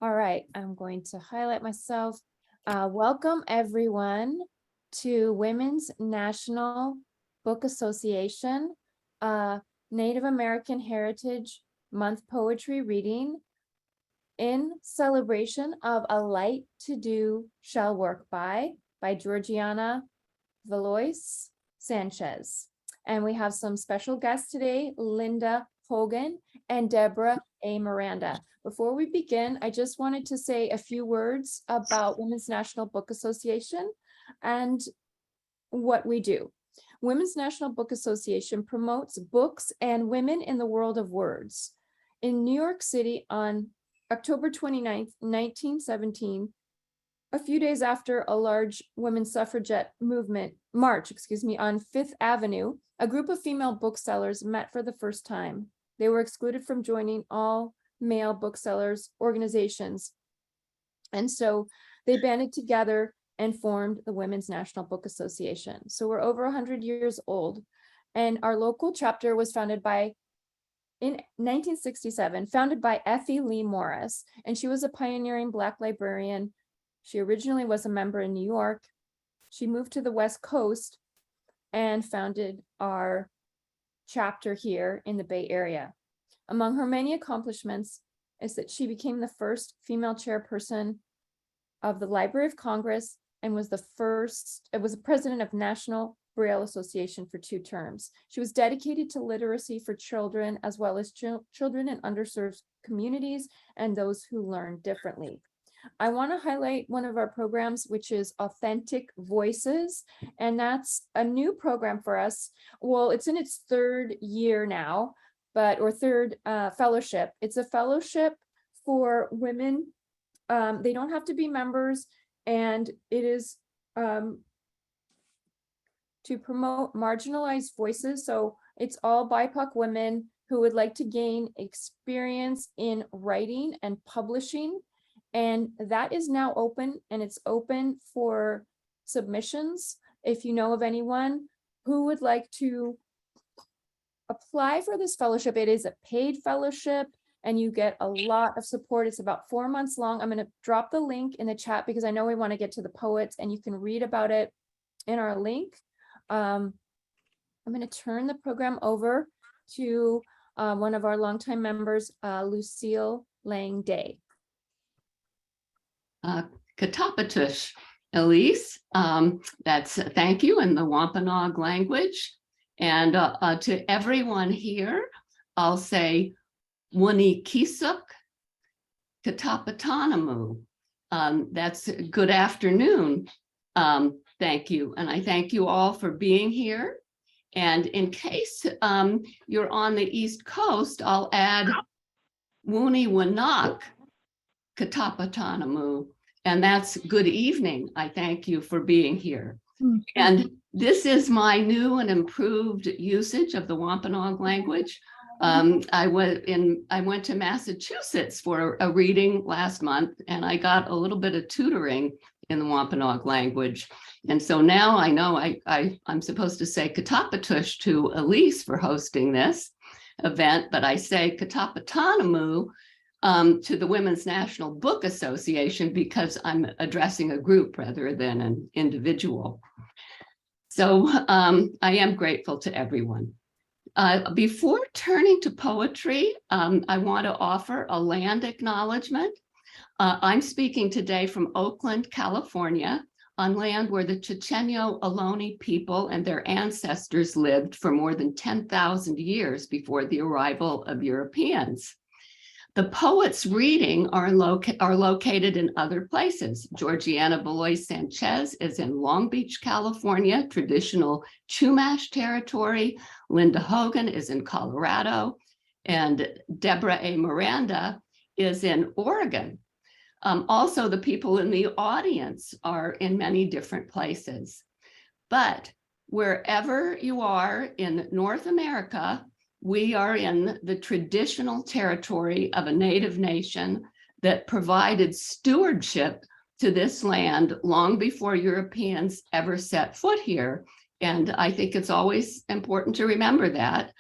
All right, I'm going to highlight myself. Welcome everyone to Women's National Book Association Native American Heritage Month Poetry Reading in celebration of A Light to Do Shall Work by Georgiana Valois Sanchez. And we have some special guests today, Linda Hogan and Deborah A. Miranda. Before we begin, I just wanted to say a few words about Women's National Book Association and what we do. Women's National Book Association promotes books and women in the world of words. In New York City on October 29th, 1917, a few days after a large women's suffragette movement march, on Fifth Avenue, a group of female booksellers met for the first time. They were excluded from joining all male booksellers organizations. And so they banded together and formed the Women's National Book Association. So we're over 100 years old. And our local chapter was founded in 1967, founded by Effie Lee Morris. And she was a pioneering Black librarian. She originally was a member in New York. She moved to the West Coast and founded our chapter here in the Bay Area. Among her many accomplishments is that she became the first female chairperson of the Library of Congress and was the president of National Braille Association for 2 terms. She was dedicated to literacy for children as well as children in underserved communities and those who learn differently. I want to highlight one of our programs, which is Authentic Voices, and that's a new program for us. Well, it's in its 3rd year now, or 3rd fellowship. It's a fellowship for women. They don't have to be members, and it is to promote marginalized voices. So it's all BIPOC women who would like to gain experience in writing and publishing. And that is now open, and it's open for submissions. If you know of anyone who would like to apply for this fellowship, it is a paid fellowship and you get a lot of support. It's about 4 months long. I'm going to drop the link in the chat because I know we want to get to the poets, and you can read about it in our link. I'm going to turn the program over to one of our longtime members, Lucille Lang Day. Katapatush, Elise, that's thank you in the Wampanoag language. And to everyone here, I'll say Wuni Kisuk Katapatanamu. That's good afternoon. Thank you. And I thank you all for being here. And in case you're on the East Coast, I'll add Wuni Wanak Katapatanamu, and that's good evening. I thank you for being here. Mm-hmm. And this is my new and improved usage of the Wampanoag language. I went to Massachusetts for a reading last month, and I got a little bit of tutoring in the Wampanoag language. And so now I know I'm supposed to say Katapatush to Elise for hosting this event, but I say Katapatanamu to the Women's National Book Association because I'm addressing a group rather than an individual. So I am grateful to everyone. Before turning to poetry, I want to offer a land acknowledgement. I'm speaking today from Oakland, California, on land where the Chochenyo Ohlone people and their ancestors lived for more than 10,000 years before the arrival of Europeans. The poets reading are located in other places. Georgiana Valois Sanchez is in Long Beach, California, traditional Chumash territory. Linda Hogan is in Colorado, and Deborah A. Miranda is in Oregon. Also, the people in the audience are in many different places. But wherever you are in North America, we are in the traditional territory of a Native nation that provided stewardship to this land long before Europeans ever set foot here. And I think it's always important to remember that.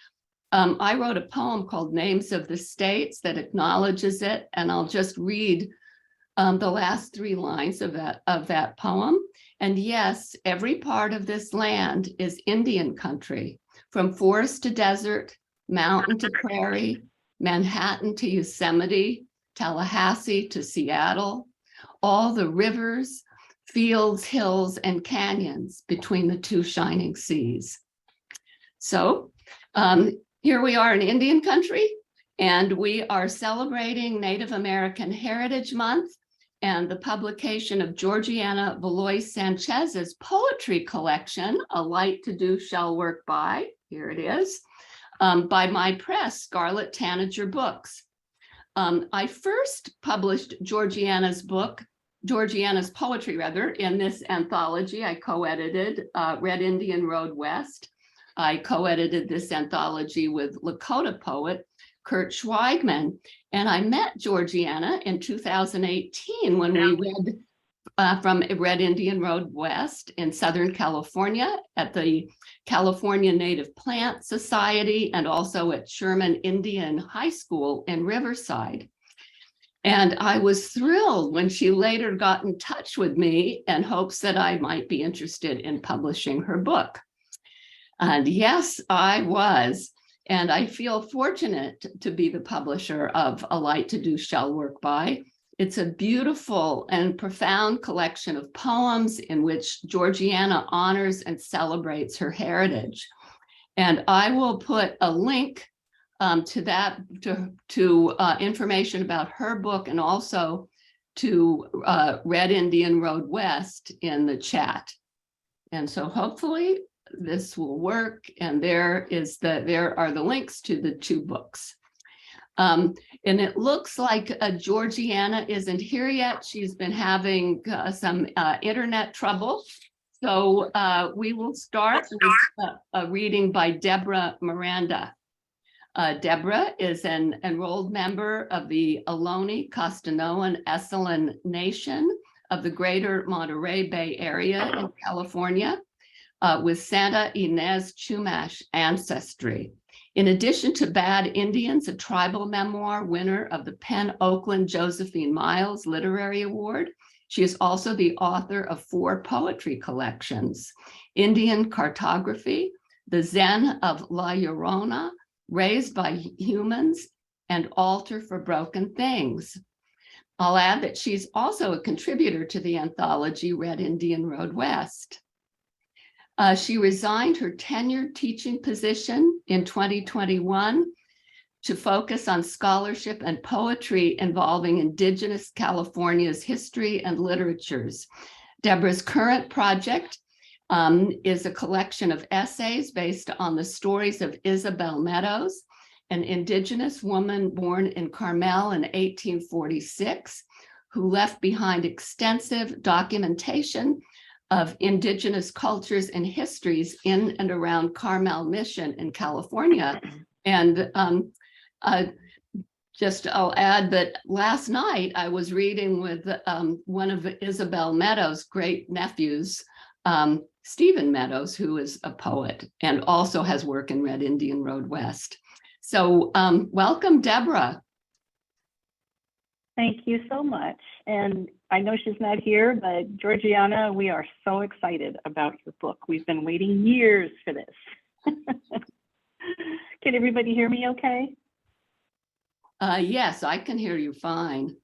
I wrote a poem called Names of the States that acknowledges it, and I'll just read the last three lines of that poem. And yes, every part of this land is Indian country, from forest to desert, mountain to prairie, Manhattan to Yosemite, Tallahassee to Seattle, all the rivers, fields, hills, and canyons between the two shining seas. So here we are in Indian country, and we are celebrating Native American Heritage Month and the publication of Georgiana Valois Sanchez's poetry collection, A Light to Do Shall Work By, here it is, by my press, Scarlett Tanager Books. I first published Georgiana's poetry rather, in this anthology. I co-edited Red Indian Road West. I co-edited this anthology with Lakota poet Kurt Schweigman. And I met Georgiana in 2018 when we read from Red Indian Road West in Southern California at the California Native Plant Society and also at Sherman Indian High School in Riverside. And I was thrilled when she later got in touch with me in hopes that I might be interested in publishing her book. And yes, I was. And I feel fortunate to be the publisher of A Light to Do Shall Work By. It's a beautiful and profound collection of poems in which Georgiana honors and celebrates her heritage. And I will put a link to that, to information about her book and also to Red Indian Road West in the chat. And so hopefully this will work. And there are the links to the two books. And it looks like Georgiana isn't here yet. She's been having some internet trouble. So we will start with a reading by Deborah Miranda. Deborah is an enrolled member of the Ohlone, Costanoan, Esselen Nation of the Greater Monterey Bay Area in California with Santa Ynez Chumash ancestry. In addition to Bad Indians, a tribal memoir winner of the Penn Oakland Josephine Miles Literary Award, she is also the author of 4 poetry collections: Indian Cartography, The Zen of La Llorona, Raised by Humans, and Altar for Broken Things. I'll add that she's also a contributor to the anthology Red Indian Road West. She resigned her tenured teaching position in 2021 to focus on scholarship and poetry involving Indigenous California's history and literatures. Deborah's current project is a collection of essays based on the stories of Isabel Meadows, an Indigenous woman born in Carmel in 1846, who left behind extensive documentation of Indigenous cultures and histories in and around Carmel Mission in California. And I'll add that last night I was reading with one of Isabel Meadows' great nephews, Stephen Meadows, who is a poet and also has work in Red Indian Road West. So welcome, Deborah. Thank you so much. And I know she's not here, but Georgiana, we are so excited about your book. We've been waiting years for this. Can everybody hear me okay? Yes, I can hear you fine.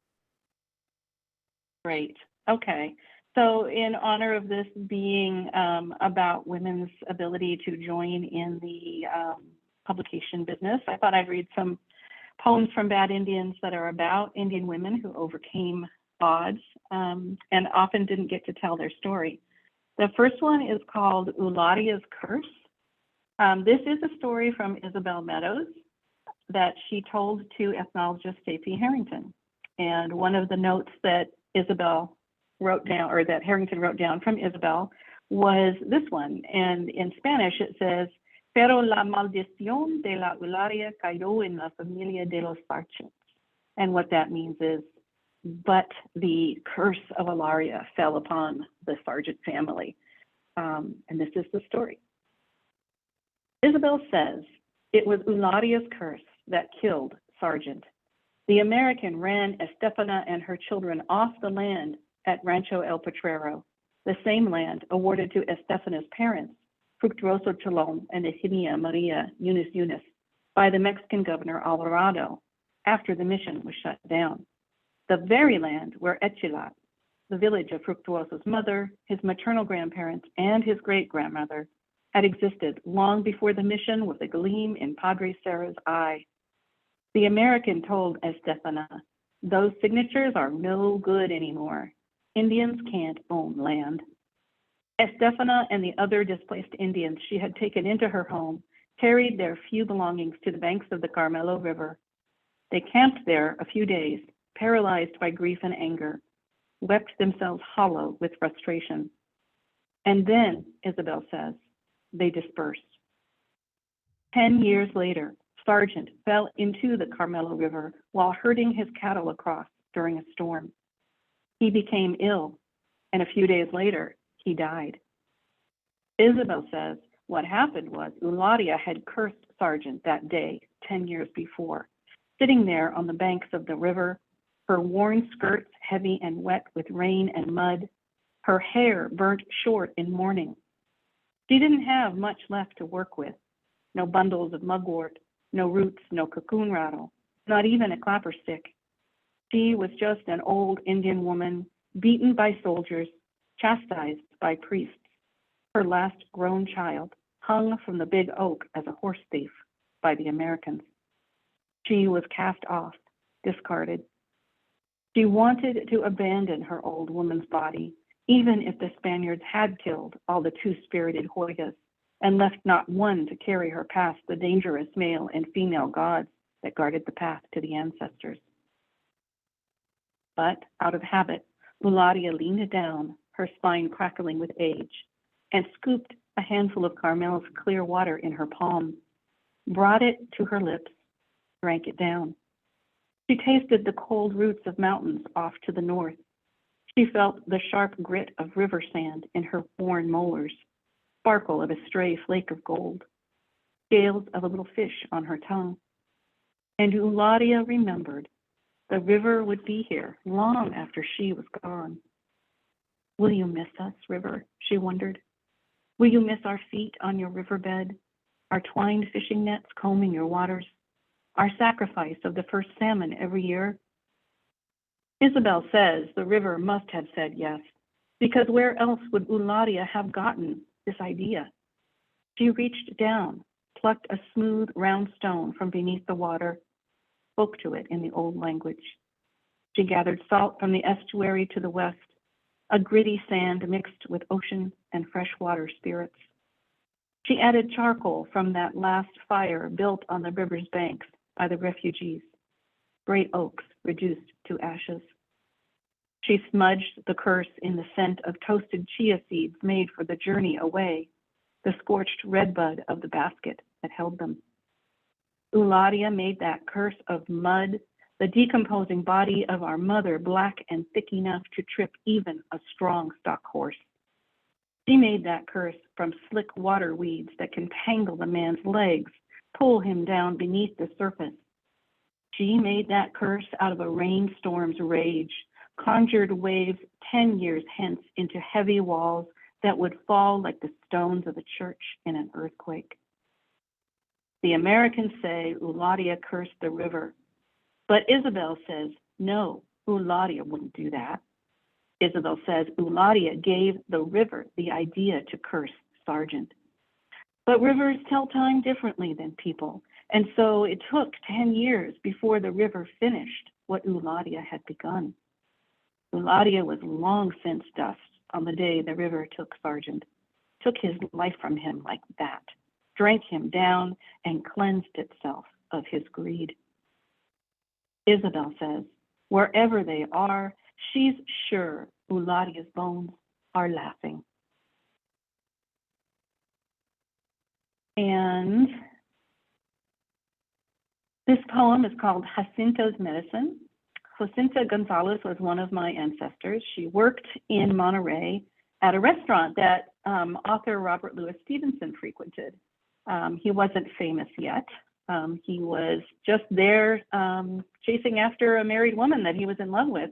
Great. Okay. So in honor of this being about women's ability to join in the publication business, I thought I'd read some poems from Bad Indians that are about Indian women who overcame odds and often didn't get to tell their story. The first one is called Ularia's Curse. This is a story from Isabel Meadows that she told to ethnologist Stacey Harrington. And one of the notes that Isabel wrote down, or that Harrington wrote down from Isabel, was this one. And in Spanish, it says, "Pero la maldición de la Ularia cayó en la familia de los Sargents." And what that means is, but the curse of Ilaria fell upon the Sargent family. And this is the story. Isabel says, "It was Ularia's curse that killed Sargent. The American ran Estefana and her children off the land at Rancho El Potrero, the same land awarded to Estefana's parents, Fructuoso Cholón and Eugenia Maria Yunes, by the Mexican governor Alvarado after the mission was shut down. The very land where Echilat, the village of Fructuoso's mother, his maternal grandparents, and his great-grandmother, had existed long before the mission was a gleam in Padre Serra's eye. The American told Estefana, "Those signatures are no good anymore. Indians can't own land." Estefana and the other displaced Indians she had taken into her home carried their few belongings to the banks of the Carmelo River. They camped there a few days, paralyzed by grief and anger, wept themselves hollow with frustration. And then, Isabel says, they dispersed. 10 years later, Sargent fell into the Carmelo River while herding his cattle across during a storm. He became ill, and a few days later, he died. Isabel says what happened was Eulalia had cursed Sargent that day 10 years before, sitting there on the banks of the river, her worn skirts heavy and wet with rain and mud, her hair burnt short in mourning. She didn't have much left to work with, no bundles of mugwort, no roots, no cocoon rattle, not even a clapper stick. She was just an old Indian woman, beaten by soldiers, chastised by priests. Her last grown child hung from the big oak as a horse thief by the Americans. She was cast off, discarded. She wanted to abandon her old woman's body, even if the Spaniards had killed all the two-spirited Hoyas and left not one to carry her past the dangerous male and female gods that guarded the path to the ancestors. But out of habit, Eulalia leaned down, her spine crackling with age, and scooped a handful of Carmel's clear water in her palm, brought it to her lips, drank it down. She tasted the cold roots of mountains off to the north. She felt the sharp grit of river sand in her worn molars, sparkle of a stray flake of gold, scales of a little fish on her tongue. And Eulalia remembered the river would be here long after she was gone. Will you miss us, river? She wondered. Will you miss our feet on your riverbed, our twined fishing nets combing your waters, our sacrifice of the first salmon every year? Isabel says the river must have said yes, because where else would Eulalia have gotten this idea? She reached down, plucked a smooth, round stone from beneath the water, spoke to it in the old language. She gathered salt from the estuary to the west, a gritty sand mixed with ocean and freshwater spirits. She added charcoal from that last fire built on the river's banks by the refugees, great oaks reduced to ashes. She smudged the curse in the scent of toasted chia seeds made for the journey away, the scorched redbud of the basket that held them. Eulalia made that curse of mud, the decomposing body of our mother, black and thick enough to trip even a strong stock horse. She made that curse from slick water weeds that can tangle a man's legs, pull him down beneath the surface. She made that curse out of a rainstorm's rage, conjured waves 10 years hence into heavy walls that would fall like the stones of a church in an earthquake. The Americans say Eulalia cursed the river, but Isabel says, no, Eulalia wouldn't do that. Isabel says Eulalia gave the river the idea to curse Sargent. But rivers tell time differently than people, and so it took 10 years before the river finished what Eulalia had begun. Eulalia was long since dust on the day the river took Sargent, took his life from him like that, drank him down, and cleansed itself of his greed. Isabel says, wherever they are, she's sure Eulalia's bones are laughing. And this poem is called Jacinta's Medicine. Jacinta Gonzalez was one of my ancestors. She worked in Monterey at a restaurant that author Robert Louis Stevenson frequented. He wasn't famous yet, He was just there chasing after a married woman that he was in love with.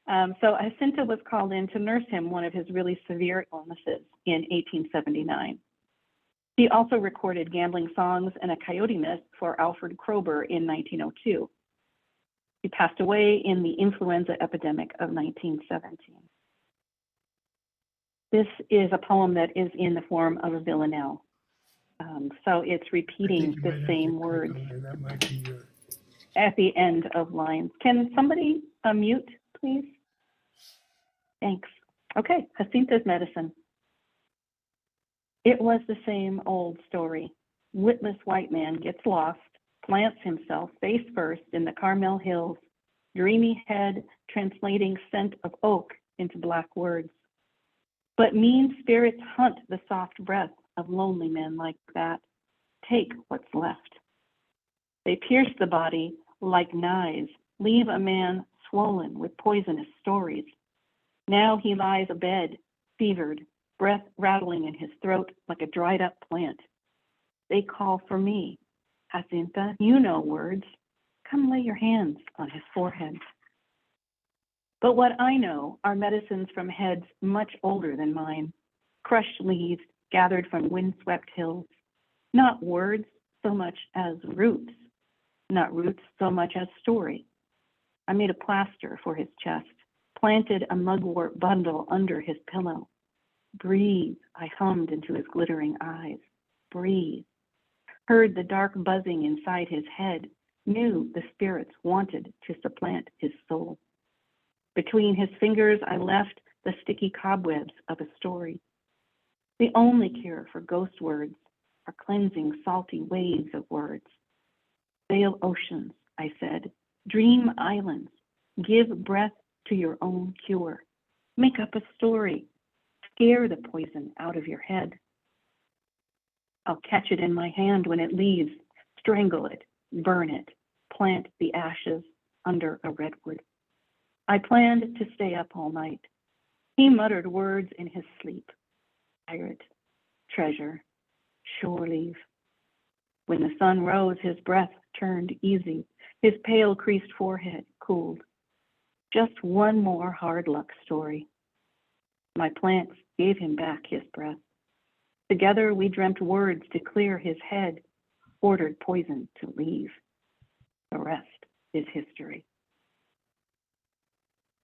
So Jacinta was called in to nurse him one of his really severe illnesses in 1879. He also recorded gambling songs and a coyote myth for Alfred Kroeber in 1902. He passed away in the influenza epidemic of 1917. This is a poem that is in the form of a villanelle. So it's repeating the same words That might be your. at the end of lines. Can somebody unmute, please? Thanks. Okay, Jacinta's medicine. It was the same old story. Witless white man gets lost, plants himself face first in the Carmel Hills, dreamy head translating scent of oak into black words. But mean spirits hunt the soft breath of lonely men like that. Take what's left. They pierce the body like knives, leave a man swollen with poisonous stories. Now he lies abed, fevered, breath rattling in his throat like a dried up plant. They call for me. Jacinta, you know words. Come lay your hands on his forehead. But what I know are medicines from heads much older than mine, crushed leaves gathered from windswept hills, not words so much as roots, not roots so much as story. I made a plaster for his chest, planted a mugwort bundle under his pillow. Breathe, I hummed into his glittering eyes. Breathe. Heard the dark buzzing inside his head, knew the spirits wanted to supplant his soul. Between his fingers, I left the sticky cobwebs of a story. The only cure for ghost words are cleansing salty waves of words. Sail oceans, I said. Dream islands. Give breath to your own cure. Make up a story. Scare the poison out of your head. I'll catch it in my hand when it leaves, strangle it, burn it, plant the ashes under a redwood. I planned to stay up all night. He muttered words in his sleep. Pirate, treasure, shore leave. When the sun rose, his breath turned easy. His pale creased forehead cooled. Just one more hard luck story. My plants gave him back his breath. Together we dreamt words to clear his head, ordered poison to leave. The rest is history.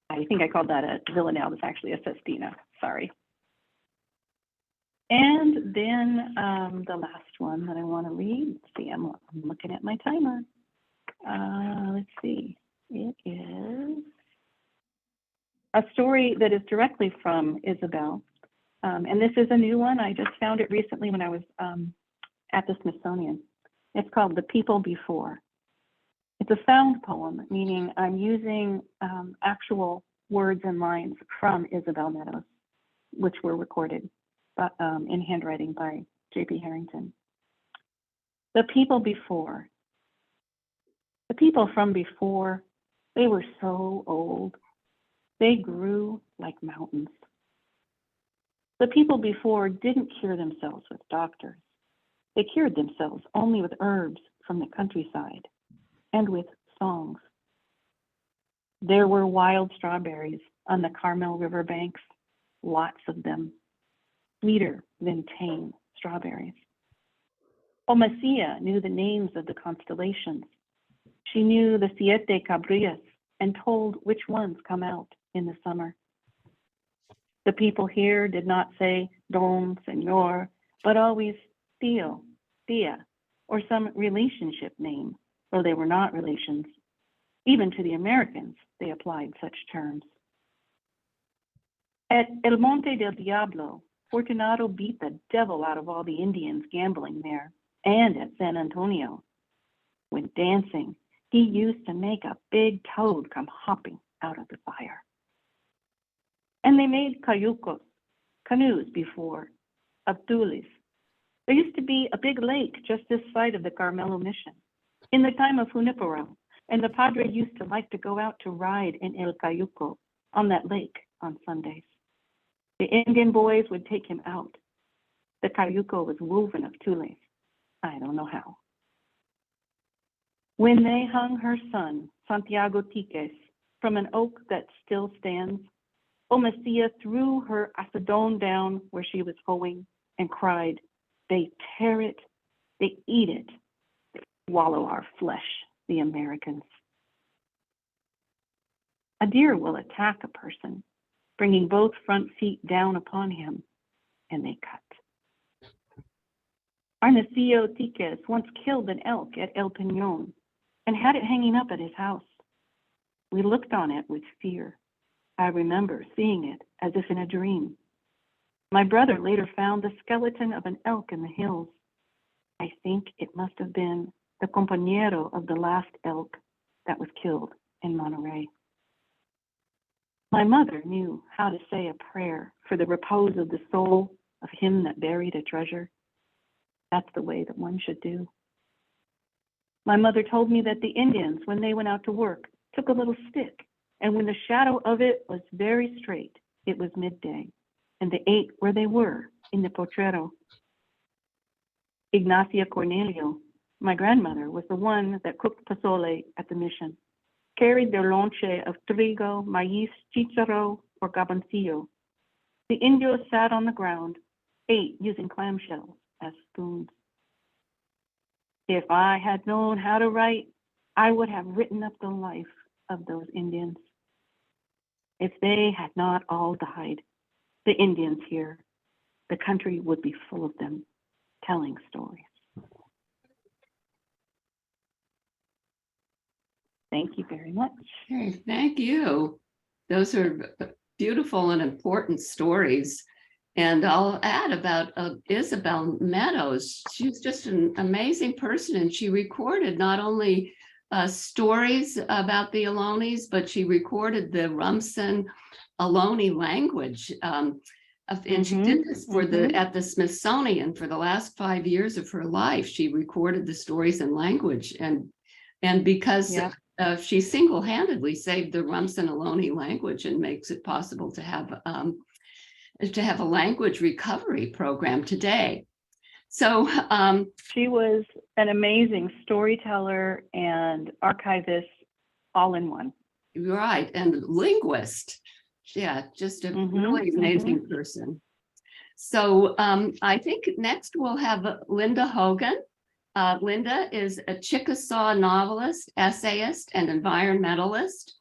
I think I called that a villanelle. It's actually a sestina. Sorry. And then the last one that I want to read. Let's see, I'm looking at my timer. Let's see. It is a story that is directly from Isabel. And this is a new one. I just found it recently when I was at the Smithsonian. It's called The People Before. It's a sound poem, meaning I'm using actual words and lines from Isabel Meadows, which were recorded in handwriting by J.P. Harrington. The people before. The people from before, they were so old. They grew like mountains. The people before didn't cure themselves with doctors. They cured themselves only with herbs from the countryside and with songs. There were wild strawberries on the Carmel River banks, lots of them, sweeter than tame strawberries. Omasia knew the names of the constellations. She knew the Siete Cabrillas and told which ones come out in the summer. The people here did not say Don, Senor, but always Tío, Tía, or some relationship name, though they were not relations. Even to the Americans, they applied such terms. At El Monte del Diablo, Fortunato beat the devil out of all the Indians gambling there, and at San Antonio. When dancing, he used to make a big toad come hopping out of the fire. And they made cayucos, canoes before, abdulis. There used to be a big lake just this side of the Carmelo Mission in the time of Junipero, and the padre used to like to go out to ride in El Cayuco on that lake on Sundays. The Indian boys would take him out. The cayuco was woven of tules. I don't know how. When they hung her son, Santiago Tiques, from an oak that still stands, Omasia threw her acetone down where she was hoeing and cried, "They tear it, they eat it, they swallow our flesh, the Americans." A deer will attack a person, bringing both front feet down upon him, and they cut. Arnecio Tiques once killed an elk at El Peñon and had it hanging up at his house. We looked on it with fear. I remember seeing it as if in a dream. My brother later found the skeleton of an elk in the hills. I think it must have been the compañero of the last elk that was killed in Monterey. My mother knew how to say a prayer for the repose of the soul of him that buried a treasure. That's the way that one should do. My mother told me that the Indians, when they went out to work, took a little stick, and when the shadow of it was very straight, it was midday, and they ate where they were, in the potrero. Ignacia Cornelio, my grandmother, was the one that cooked pozole at the mission, carried their lonche of trigo, maíz, chícharo, or gabancillo. The Indios sat on the ground, ate using clamshells as spoons. If I had known how to write, I would have written up the life of those Indians. If they had not all died, the Indians here, the country would be full of them, telling stories. Thank you very much. Okay, thank you. Those are beautiful and important stories. And I'll add about Isabel Meadows. She's just an amazing person, and she recorded not only stories about the Ohlonies, but she recorded the Rumsen Ohlone language. And she did this for at the Smithsonian for the last 5 years of her life. She recorded the stories in language, and because she single-handedly saved the Rumsen Ohlone language and makes it possible to have a language recovery program today. So she was an amazing storyteller and archivist all in one. Right, and linguist. Yeah, just a really amazing person. So I think next we'll have Linda Hogan. Linda is a Chickasaw novelist, essayist, and environmentalist.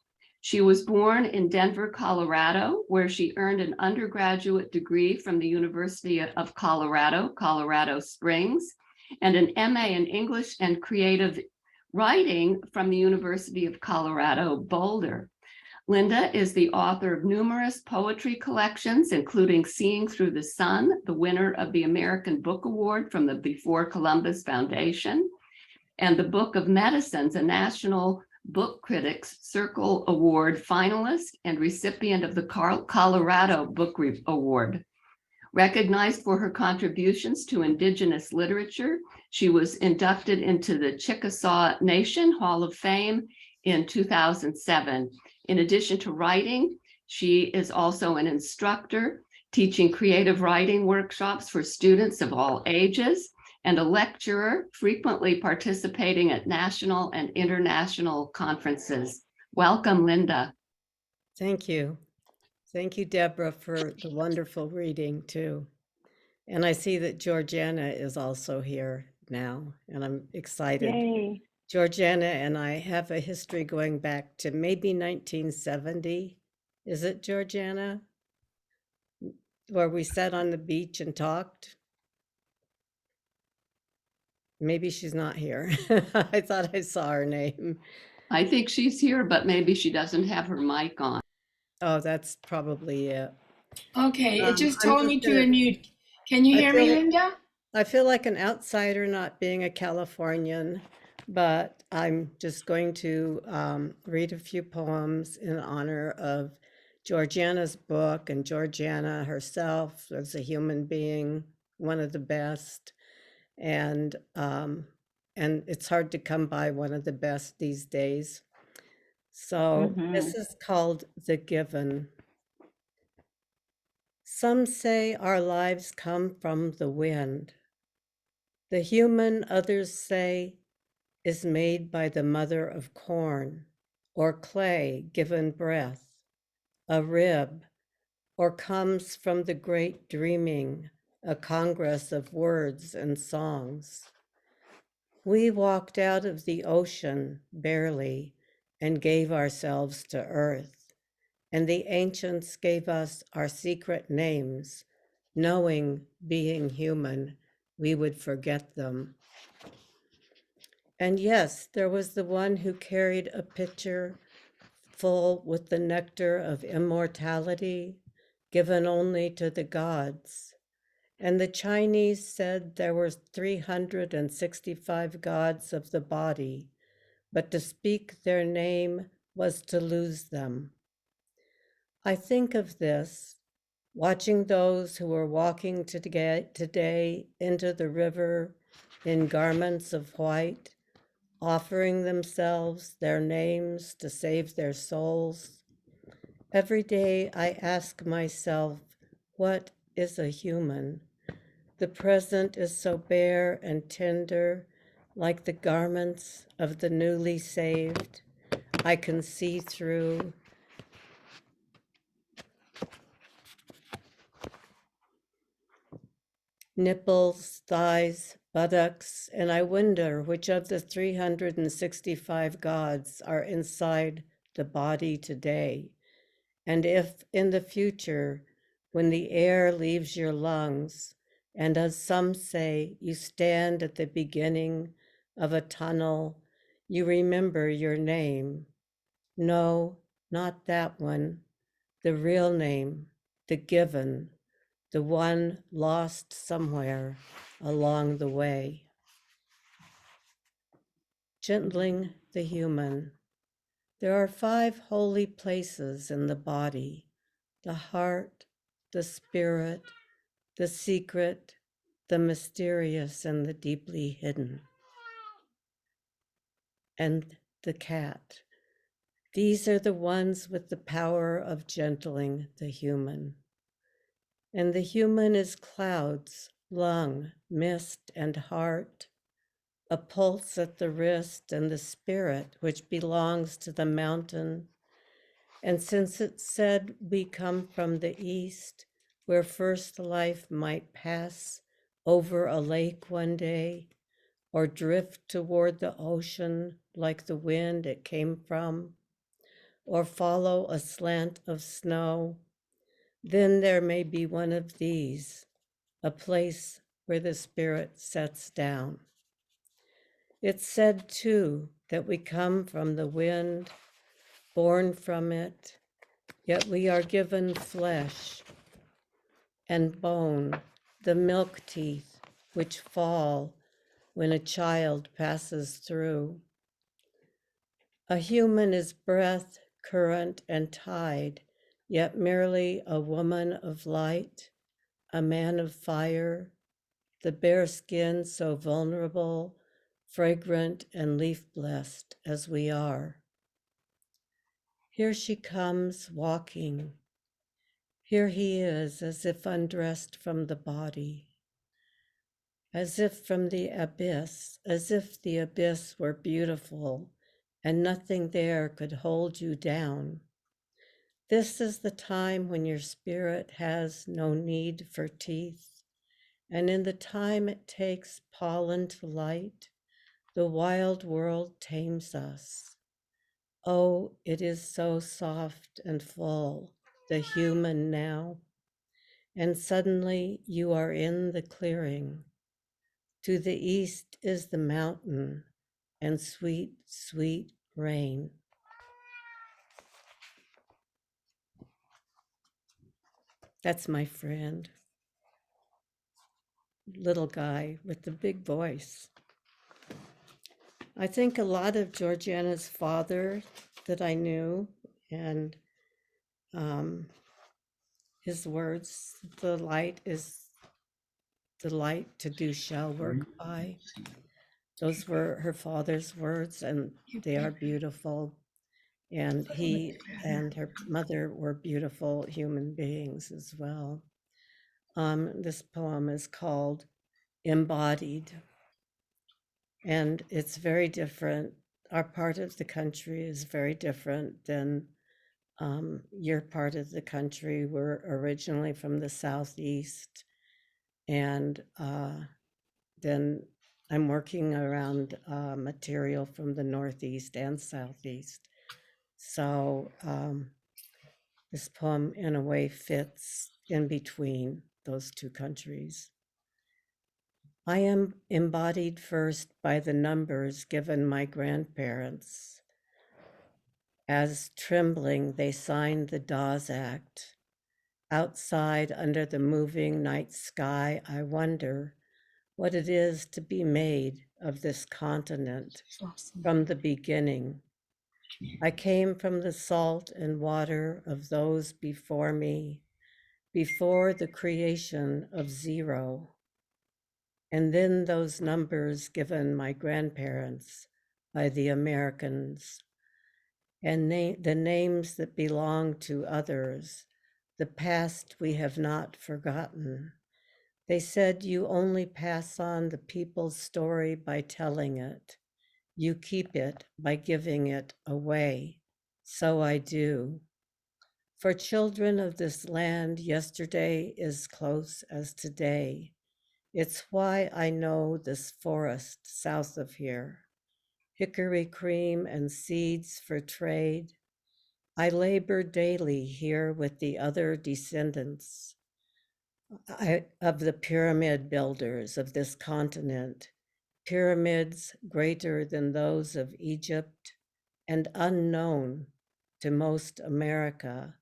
She was born in Denver, Colorado, where she earned an undergraduate degree from the University of Colorado, Colorado Springs, and an MA in English and Creative Writing from the University of Colorado, Boulder. Linda is the author of numerous poetry collections, including Seeing Through the Sun, the winner of the American Book Award from the Before Columbus Foundation, and the Book of Medicines, a National Book Critics Circle Award finalist and recipient of the Colorado Book Award. Recognized for her contributions to Indigenous literature, she was inducted into the Chickasaw Nation Hall of Fame in 2007. In addition to writing, she is also an instructor, teaching creative writing workshops for students of all ages, and a lecturer, frequently participating at national and international conferences. Welcome, Linda. Thank you. Thank you, Deborah, for the wonderful reading too. And I see that Georgiana is also here now, and I'm excited. Yay. Georgiana and I have a history going back to maybe 1970. Is it, Georgiana? Where we sat on the beach and talked? Maybe she's not here. I thought I saw her name. I think she's here, but maybe she doesn't have her mic on. Oh, that's probably it. Okay, it just told me to unmute. Can you hear me, Linda? I feel like an outsider not being a Californian, but I'm just going to read a few poems in honor of Georgiana's book and Georgiana herself as a human being, one of the best. And it's hard to come by one of the best these days. So this is called The Given. Some say our lives come from the wind. The human, others say, is made by the mother of corn, or clay given breath, a rib, or comes from the great dreaming, a congress of words and songs. We walked out of the ocean barely and gave ourselves to earth, and the ancients gave us our secret names, knowing, being human, we would forget them. And yes, there was the one who carried a pitcher full with the nectar of immortality, given only to the gods. And the Chinese said there were 365 gods of the body, but to speak their name was to lose them. I think of this, watching those who were walking today into the river in garments of white, offering themselves, their names to save their souls. Every day I ask myself, what is a human? The present is so bare and tender, like the garments of the newly saved. I can see through. Nipples, thighs, buttocks, and I wonder which of the 365 gods are inside the body today. And if in the future, when the air leaves your lungs, and as some say, you stand at the beginning of a tunnel, you remember your name. No, not that one, the real name, the given, the one lost somewhere along the way. Gentling the human. There are 5 holy places in the body: the heart, the spirit, the secret, the mysterious, and the deeply hidden. And the cat. These are the ones with the power of gentling the human. And the human is clouds, lung, mist, and heart, a pulse at the wrist, and the spirit which belongs to the mountain. And since it said we come from the east, where first life might pass over a lake one day, or drift toward the ocean like the wind it came from, or follow a slant of snow, then there may be one of these, a place where the spirit sets down. It's said too that we come from the wind, born from it, yet we are given flesh and bone, the milk teeth which fall when a child passes through. A human is breath, current, and tide, yet merely a woman of light, a man of fire, the bare skin so vulnerable, fragrant, and leaf-blessed as we are. Here she comes walking. Here he is, as if undressed from the body, as if from the abyss, as if the abyss were beautiful and nothing there could hold you down. This is the time when your spirit has no need for teeth, and in the time it takes pollen to light, the wild world tames us. Oh, it is so soft and full, the human now. And suddenly you are in the clearing. To the east is the mountain and sweet, sweet rain. That's my friend, little guy with the big voice. I think a lot of Georgiana's father that I knew, and his words, the light is the light to do shall work by. Those were her father's words, and they are beautiful. And he and her mother were beautiful human beings as well. This poem is called Embodied. And it's very different. Our part of the country is very different than your part of the country. We're originally from the Southeast, and then I'm working around material from the Northeast and Southeast. So this poem, in a way, fits in between those two countries. I am embodied first by the numbers given my grandparents. As trembling, they signed the Dawes Act. Outside, under the moving night sky, I wonder what it is to be made of this continent from the beginning. I came from the salt and water of those before me, before the creation of zero. And then those numbers given my grandparents by the Americans, and the names that belong to others, the past we have not forgotten. They said you only pass on the people's story by telling it. You keep it by giving it away. So I do. For children of this land, yesterday is close as today. It's why I know this forest south of here. Hickory cream and seeds for trade. I labor daily here with the other descendants of the pyramid builders of this continent, pyramids greater than those of Egypt and unknown to most America,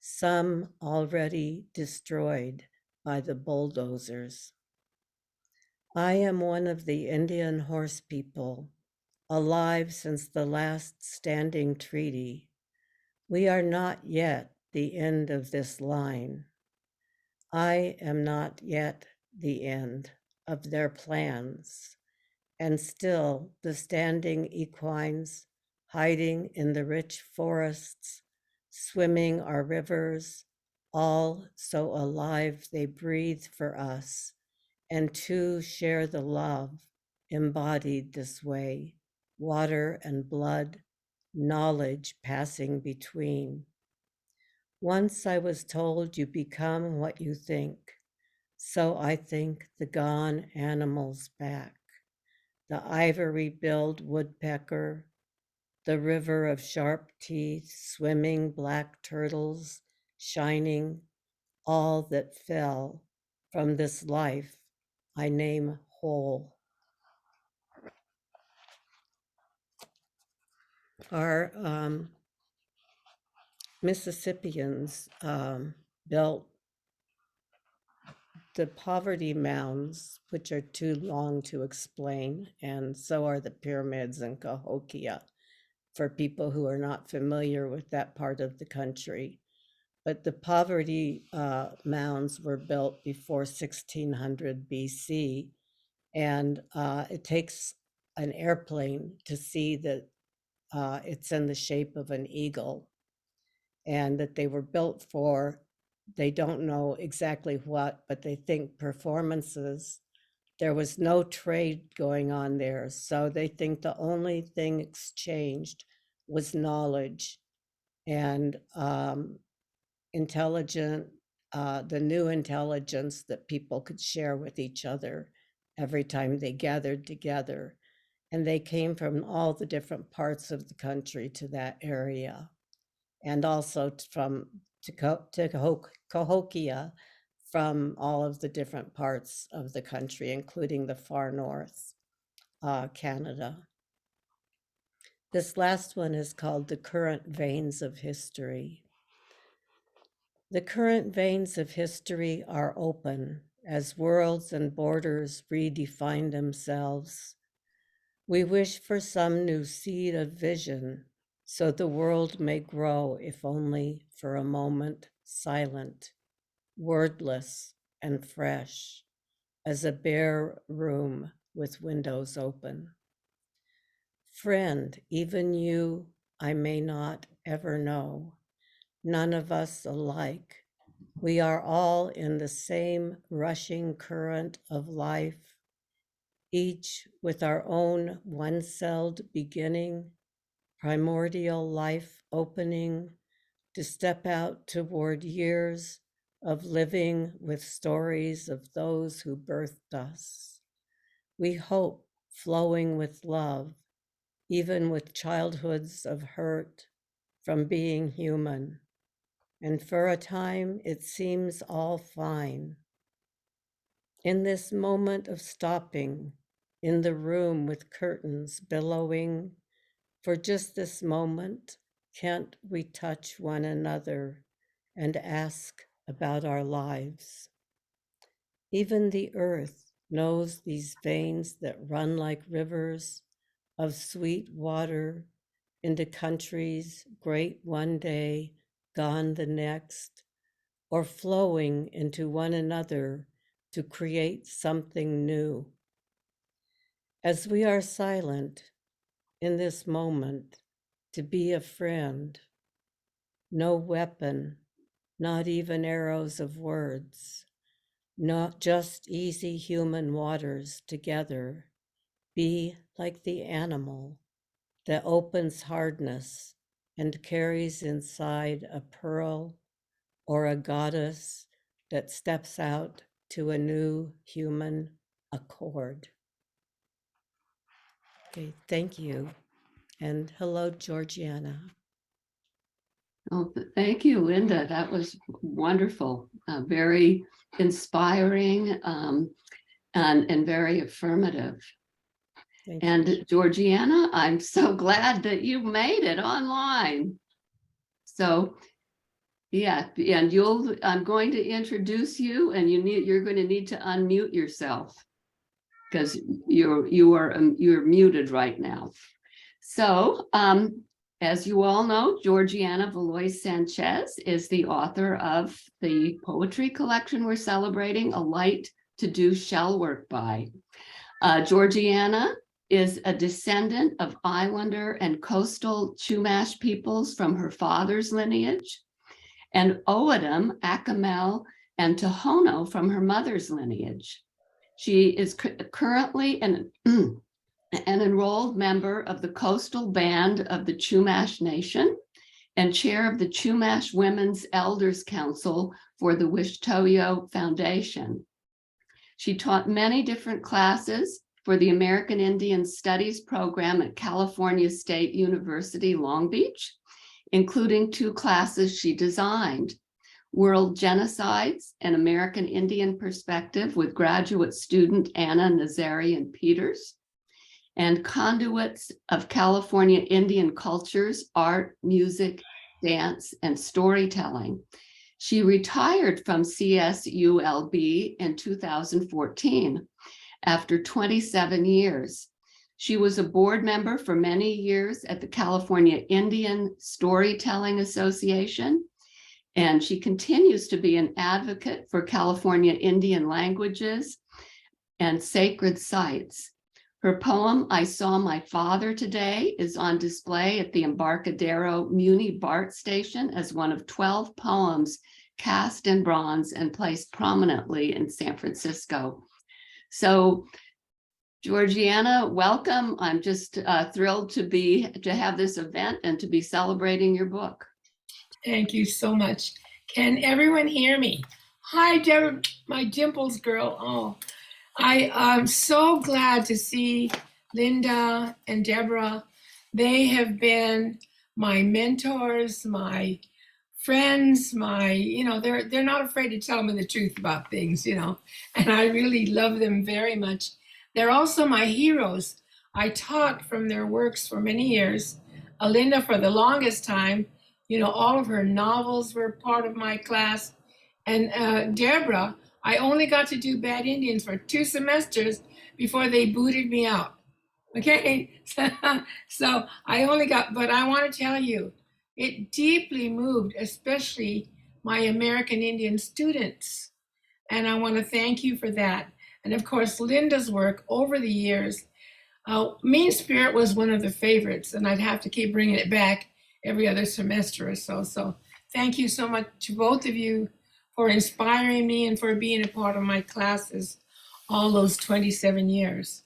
some already destroyed by the bulldozers. I am one of the Indian horse people, alive since the last standing treaty. We are not yet the end of this line. I am not yet the end of their plans, and still the standing equines hiding in the rich forests, swimming our rivers, all so alive they breathe for us, and too share the love embodied this way, water and blood, knowledge passing between. Once I was told you become what you think, so I think the gone animals back, the ivory-billed woodpecker, the river of sharp teeth, swimming black turtles, shining, all that fell from this life I name whole. Our Mississippians built the poverty mounds, which are too long to explain, and so are the pyramids in Cahokia for people who are not familiar with that part of the country. But the poverty mounds were built before 1600 BC, and it takes an airplane to see that it's in the shape of an eagle, and that they were built for, they don't know exactly what, but they think performances. There was no trade going on there, so they think the only thing exchanged was knowledge and the new intelligence that people could share with each other every time they gathered together. And they came from all the different parts of the country to that area, and also from Cahokia, from all of the different parts of the country, including the far north, Canada. This last one is called The Current Veins of History. The current veins of history are open as worlds and borders redefine themselves. We wish for some new seed of vision so the world may grow, if only for a moment, silent, wordless, and fresh, as a bare room with windows open. Friend, even you I may not ever know, none of us alike. We are all in the same rushing current of life, each with our own one-celled beginning, primordial life opening to step out toward years of living with stories of those who birthed us. We hope flowing with love, even with childhoods of hurt from being human. And for a time, it seems all fine. In this moment of stopping, in the room with curtains billowing, for just this moment, can't we touch one another and ask about our lives? Even the earth knows these veins that run like rivers of sweet water into countries great one day, gone the next, or flowing into one another to create something new. As we are silent in this moment, to be a friend, no weapon, not even arrows of words, not just easy human waters together, be like the animal that opens hardness and carries inside a pearl, or a goddess that steps out to a new human accord. Okay, thank you. And hello, Georgiana. Oh, thank you, Linda. That was wonderful, very inspiring, and very affirmative. Thank you. And Georgiana, I'm so glad that you made it online. So yeah, and I'm going to introduce you, and you're going to need to unmute yourself because you're muted right now. So as you all know, Georgiana Valois Sanchez is the author of the poetry collection we're celebrating, A Light to Do Shell Work By. Georgiana is a descendant of Islander and coastal Chumash peoples from her father's lineage, and Oadam, Acamel, and Tohono from her mother's lineage. She is currently an enrolled member of the Coastal Band of the Chumash Nation and chair of the Chumash Women's Elders Council for the Wishtoyo Foundation. She taught many different classes for the American Indian Studies program at California State University, Long Beach, including 2 classes she designed: World Genocides, an American Indian Perspective with graduate student Anna Nazarian Peters, and Conduits of California Indian Cultures, Art, Music, Dance, and Storytelling. She retired from CSULB in 2014 after 27 years. She was a board member for many years at the California Indian Storytelling Association, and she continues to be an advocate for California Indian languages and sacred sites. Her poem, I Saw My Father Today, is on display at the Embarcadero Muni BART station as one of 12 poems cast in bronze and placed prominently in San Francisco. So, Georgiana, welcome. I'm just thrilled to have this event and to be celebrating your book. Thank you so much. Can everyone hear me? Hi, Deborah, my dimples girl. Oh, I'm so glad to see Linda and Deborah. They have been my mentors, my friends, they're not afraid to tell me the truth about things, and I really love them very much. They're also my heroes. I taught from their works for many years. Linda, for the longest time, all of her novels were part of my class. And Deborah, I only got to do Bad Indians for 2 semesters before they booted me out. Okay, so but I want to tell you, it deeply moved, especially my American Indian students. And I want to thank you for that. And of course, Linda's work over the years. Mean Spirit was one of the favorites, and I'd have to keep bringing it back every other semester or so. So thank you so much to both of you for inspiring me and for being a part of my classes all those 27 years.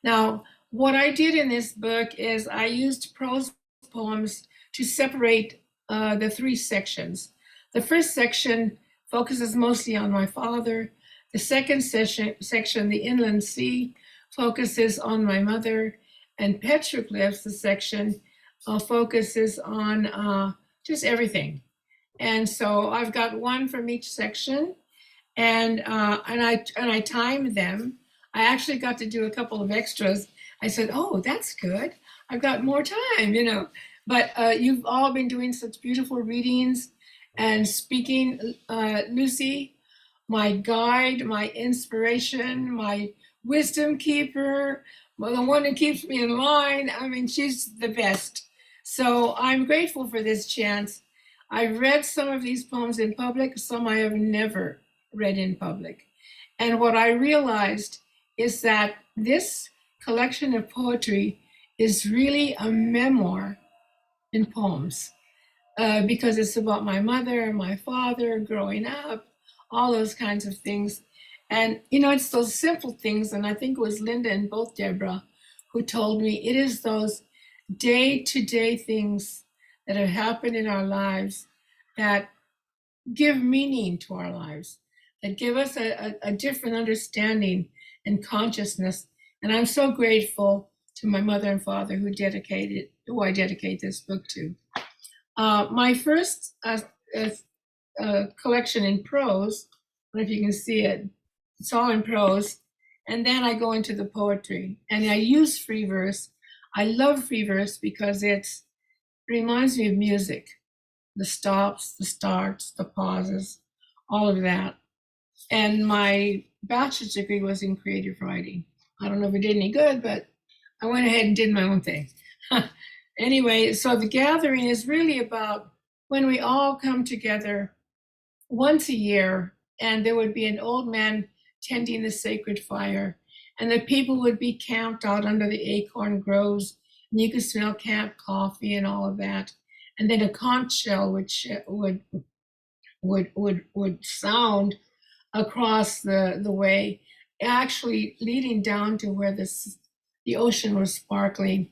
Now, what I did in this book is I used prose poems to separate the three sections. The first section focuses mostly on my father. The second section, the Inland Sea, focuses on my mother. And Petroglyphs, the section, focuses on just everything. And so I've got one from each section, and I timed them. I actually got to do a couple of extras. I said, "Oh, that's good. I've got more time, you know." But you've all been doing such beautiful readings and speaking. Lucy, my guide, my inspiration, my wisdom keeper, well, the one who keeps me in line. I mean, she's the best. So I'm grateful for this chance. I've read some of these poems in public, some I have never read in public. And what I realized is that this collection of poetry is really a memoir in poems, because it's about my mother, my father, growing up, all those kinds of things. And, you know, it's those simple things. And I think it was Linda and both Deborah who told me it is those day-to-day things that have happened in our lives that give meaning to our lives, that give us a different understanding and consciousness. And I'm so grateful to my mother and father who I dedicate this book to. My first collection in prose, I don't know if you can see it, it's all in prose. And then I go into the poetry and I use free verse. I love free verse because it reminds me of music, the stops, the starts, the pauses, all of that. And my bachelor's degree was in creative writing. I don't know if it did any good, but I went ahead and did my own thing. Anyway, so the gathering is really about when we all come together once a year, and there would be an old man tending the sacred fire, and the people would be camped out under the acorn groves, and you could smell camp coffee and all of that. And then a conch shell would sound across the way, actually leading down to where the ocean was sparkling.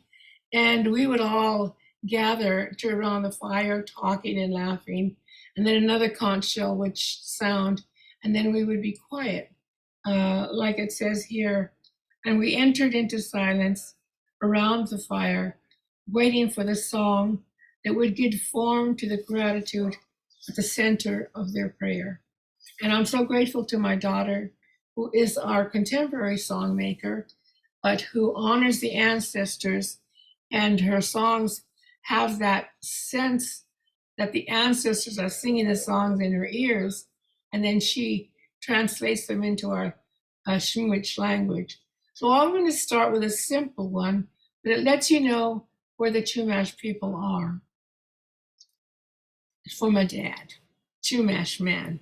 And we would all gather to around the fire, talking and laughing. And then another conch shell would sound, and then we would be quiet, like it says here. And we entered into silence around the fire, waiting for the song that would give form to the gratitude at the center of their prayer. And I'm so grateful to my daughter, who is our contemporary songmaker, but who honors the ancestors, and her songs have that sense that the ancestors are singing the songs in her ears, and then she translates them into our Shmiwich language. So I'm going to start with a simple one, but it lets you know where the Chumash people are. It's for my dad, Chumash man.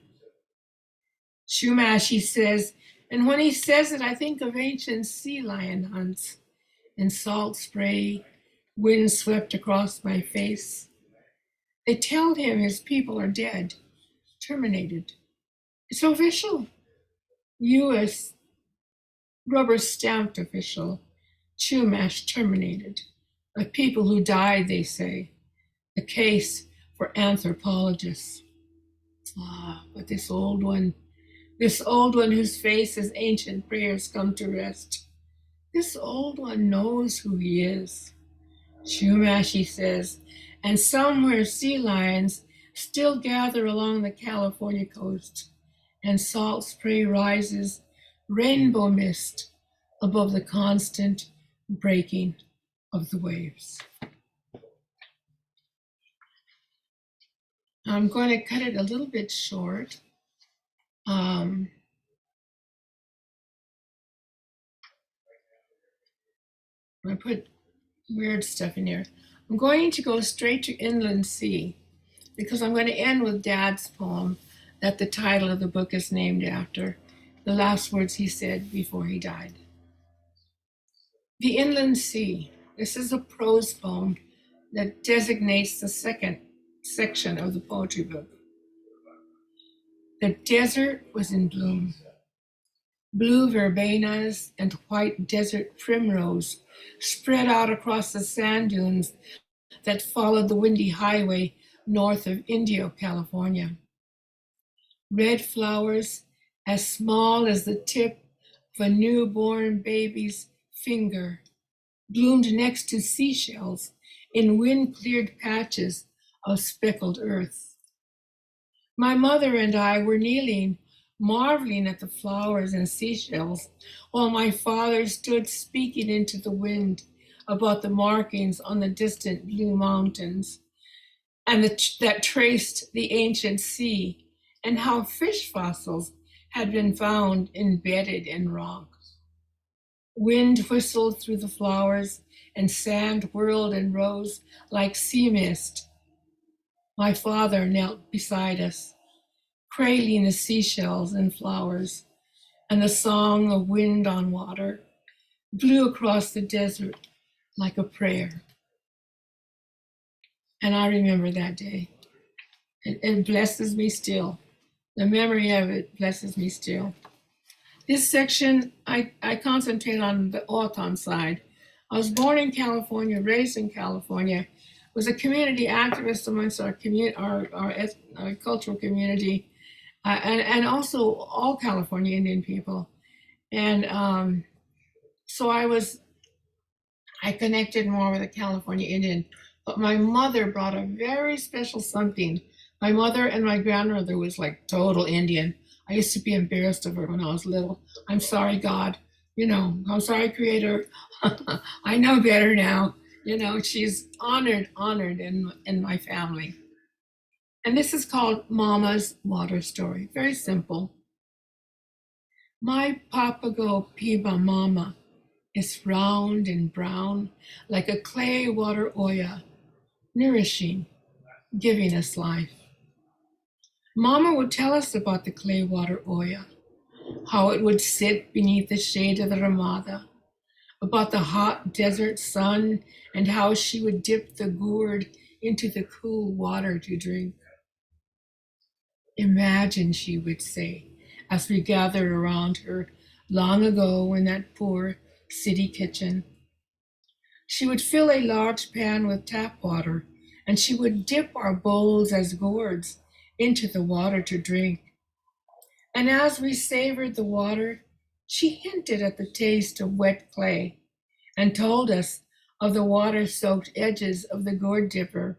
Chumash, he says, and when he says it, I think of ancient sea lion hunts and salt spray, wind swept across my face. They tell him his people are dead, terminated. It's official. U.S. rubber stamped official. Chumash terminated. Of people who died, they say. A case for anthropologists. But this old one whose face as ancient prayers come to rest. This old one knows who he is. Chumash, he says, and somewhere sea lions still gather along the California coast, and salt spray rises, rainbow mist, above the constant breaking of the waves. I'm going to cut it a little bit short. I put weird stuff in here. I'm going to go straight to Inland Sea because I'm going to end with Dad's poem that the title of the book is named after, the last words he said before he died. The Inland Sea. This is a prose poem that designates the second section of the poetry book. The desert was in bloom. Blue verbenas and white desert primrose spread out across the sand dunes that followed the windy highway north of Indio, California. Red flowers as small as the tip of a newborn baby's finger bloomed next to seashells in wind-cleared patches of speckled earth. My mother and I were kneeling, marveling at the flowers and seashells, while my father stood speaking into the wind about the markings on the distant blue mountains and that traced the ancient sea, and how fish fossils had been found embedded in rock. Wind whistled through the flowers, and sand whirled and rose like sea mist. My father knelt beside us, cradling the seashells and flowers, and the song of wind on water blew across the desert like a prayer. And I remember that day. It blesses me still. The memory of it blesses me still. This section, I concentrate on the Autumn side. I was born in California, raised in California, was a community activist amongst our cultural community, and also all California Indian people. And so I connected more with a California Indian, but my mother brought a very special something. My mother and my grandmother was like total Indian. I used to be embarrassed of her when I was little. I'm sorry, God. I'm sorry, Creator. I know better now. She's honored in my family. And this is called Mama's Water Story. Very simple. My papago piba mama is round and brown like a clay water oya, nourishing, giving us life. Mama would tell us about the clay water oya, how it would sit beneath the shade of the Ramada, about the hot desert sun and how she would dip the gourd into the cool water to drink. Imagine, she would say, as we gathered around her long ago in that poor city kitchen. She would fill a large pan with tap water, and she would dip our bowls as gourds into the water to drink. And as we savored the water, she hinted at the taste of wet clay and told us of the water-soaked edges of the gourd dipper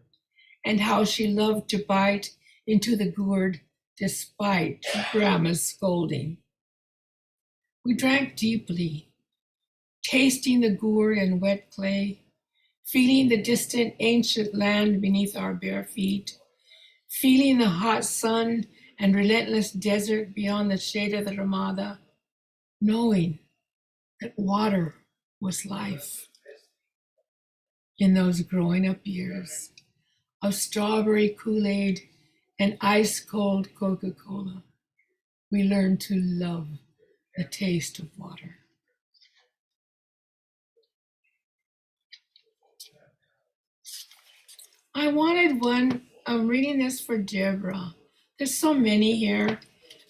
and how she loved to bite into the gourd despite Grandma's scolding. We drank deeply, tasting the gourd and wet clay, feeling the distant ancient land beneath our bare feet, feeling the hot sun and relentless desert beyond the shade of the Ramada, knowing that water was life. In those growing up years of strawberry Kool-Aid and ice-cold Coca-Cola, we learned to love the taste of water. I wanted one, I'm reading this for Deborah. There's so many here,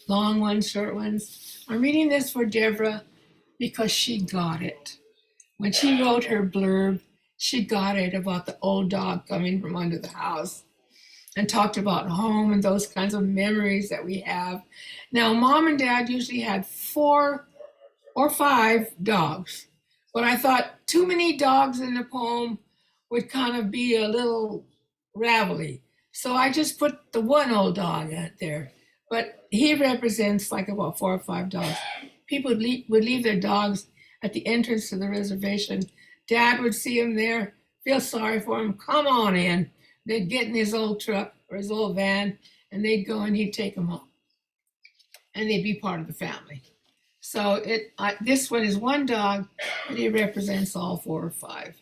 long ones, short ones. I'm reading this for Deborah because she got it. When she wrote her blurb, she got it about the old dog coming from under the house and talked about home and those kinds of memories that we have. Now, Mom and Dad usually had 4 or 5 dogs, but I thought too many dogs in the poem would kind of be a little ravelly. So I just put the one old dog out there, but he represents like about 4 or 5 dogs. People would leave their dogs at the entrance to the reservation. Dad would see him there, feel sorry for him, come on in. They'd get in his old truck or his old van, and they'd go and he'd take them home. And they'd be part of the family. So this one is one dog, but he represents all 4 or 5.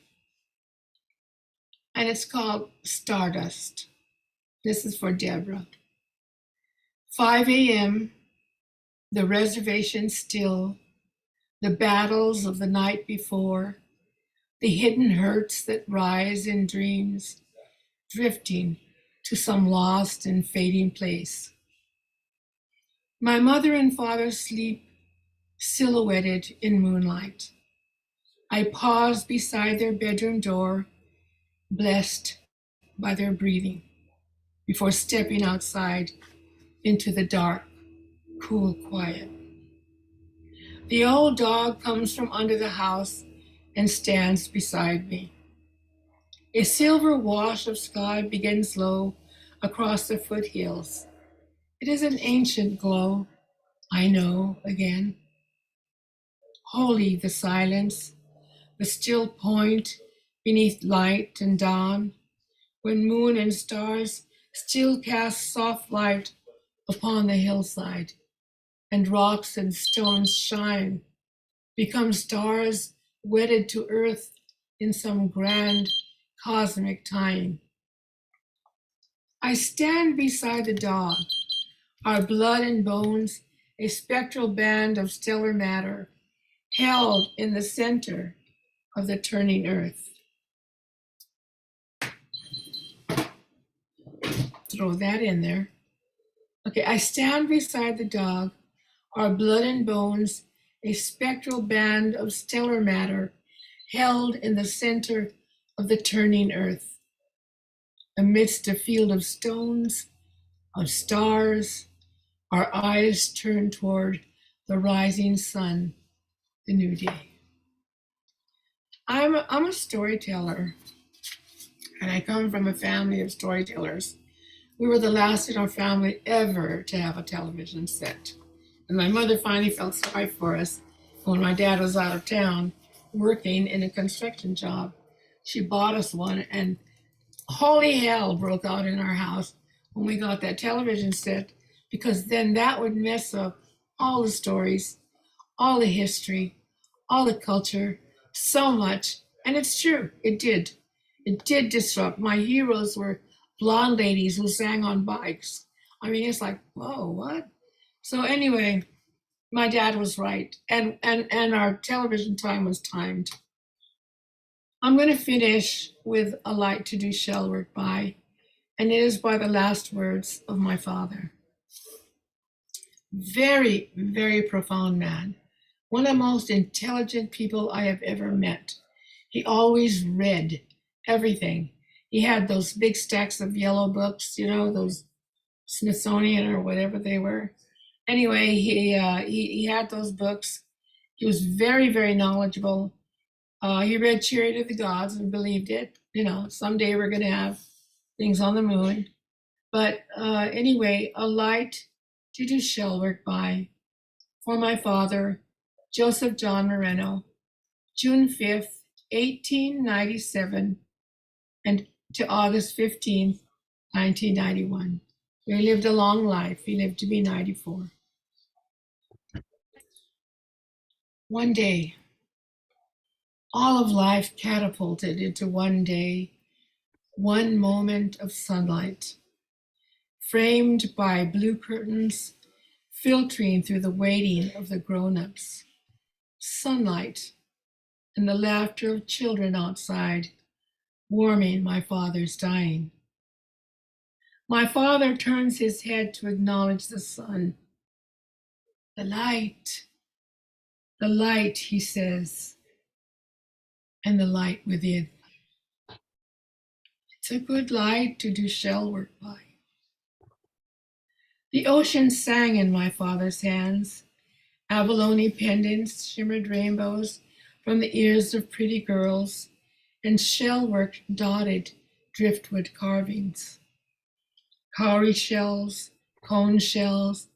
And it's called Stardust. This is for Deborah. 5 a.m., the reservation still, the battles of the night before, the hidden hurts that rise in dreams, drifting to some lost and fading place. My mother and father sleep silhouetted in moonlight. I paused beside their bedroom door, blessed by their breathing, before stepping outside into the dark, cool quiet. The old dog comes from under the house and stands beside me. A silver wash of sky begins low across the foothills. It is an ancient glow, I know again. Holy the silence, the still point beneath light and dawn, when moon and stars still cast soft light upon the hillside, and rocks and stones shine, become stars wedded to earth in some grand cosmic time. I stand beside the dog, our blood and bones, a spectral band of stellar matter, held in the center of the turning earth. Throw that in there. Okay, I stand beside the dog, our blood and bones, a spectral band of stellar matter, held in the center of the turning earth. Amidst a field of stones, of stars, our eyes turn toward the rising sun, the new day. I'm a storyteller, and I come from a family of storytellers. We were the last in our family ever to have a television set. And my mother finally felt sorry for us when my dad was out of town working in a construction job. She bought us one, and holy hell broke out in our house when we got that television set, because then that would mess up all the stories, all the history, all the culture, so much. And it's true, it did. It did disrupt. My heroes were blonde ladies who sang on bikes. I mean, it's like, whoa, what? So anyway, my dad was right, and our television time was timed. I'm going to finish with a light to do shell work by, and it is by the last words of my father. Very, very profound man. One of the most intelligent people I have ever met. He always read everything. He had those big stacks of yellow books, you know, those Smithsonian or whatever they were. Anyway, he had those books. He was very, very knowledgeable. He read Chariot of the Gods and believed it. You know, someday we're going to have things on the moon. But anyway, a light to do shell work by for my father, Joseph John Moreno, June 5th, 1897, and to August 15th, 1991. He lived a long life. He lived to be 94. One day, all of life catapulted into one day, one moment of sunlight, framed by blue curtains, filtering through the waiting of the grown-ups. Sunlight and the laughter of children outside, warming my father's dying. My father turns his head to acknowledge the sun. The light, he says, and the light within. It's a good light to do shell work by. The ocean sang in my father's hands. Abalone pendants shimmered rainbows from the ears of pretty girls, and shell work dotted driftwood carvings. Cowrie shells, cone shells,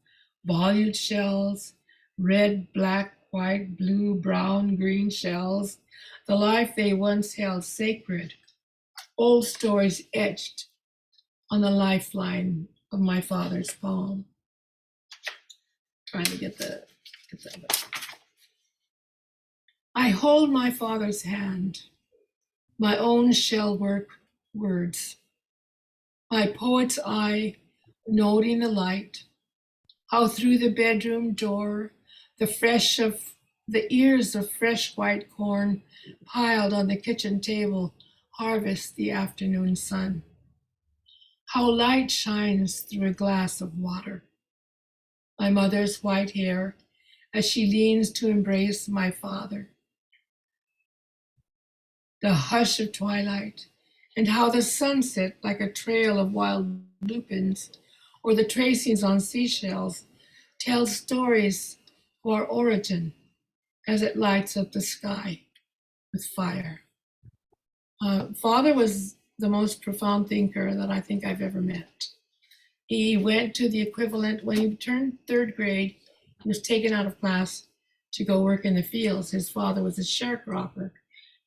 volute shells, red, black, white, blue, brown, green shells, the life they once held sacred, old stories etched on the lifeline of my father's palm. Trying to get that. I hold my father's hand, my own shell work words, my poet's eye noting the light, how through the bedroom door, the ears of fresh white corn piled on the kitchen table harvest the afternoon sun. How light shines through a glass of water. My mother's white hair as she leans to embrace my father. The hush of twilight, and how the sunset, like a trail of wild lupins, or the tracings on seashells, tells stories of our origin as it lights up the sky with fire. Father was the most profound thinker that I think I've ever met. He went to the equivalent, when he turned third grade, he was taken out of class to go work in the fields. His father was a sharecropper.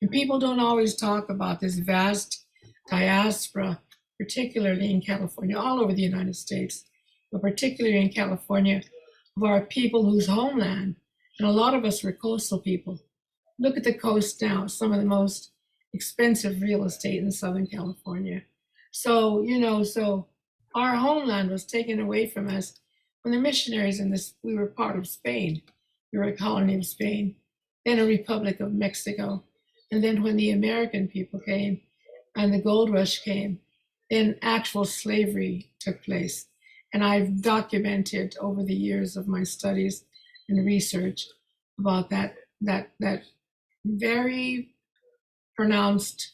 And people don't always talk about this vast diaspora, particularly in California, all over the United States, but particularly in California, of our people whose homeland, and a lot of us were coastal people. Look at the coast now, some of the most expensive real estate in Southern California. So, so our homeland was taken away from us when the missionaries in this, we were part of Spain. We were a colony of Spain, then a Republic of Mexico. And then when the American people came and the gold rush came, then actual slavery took place. And I've documented over the years of my studies and research about that very pronounced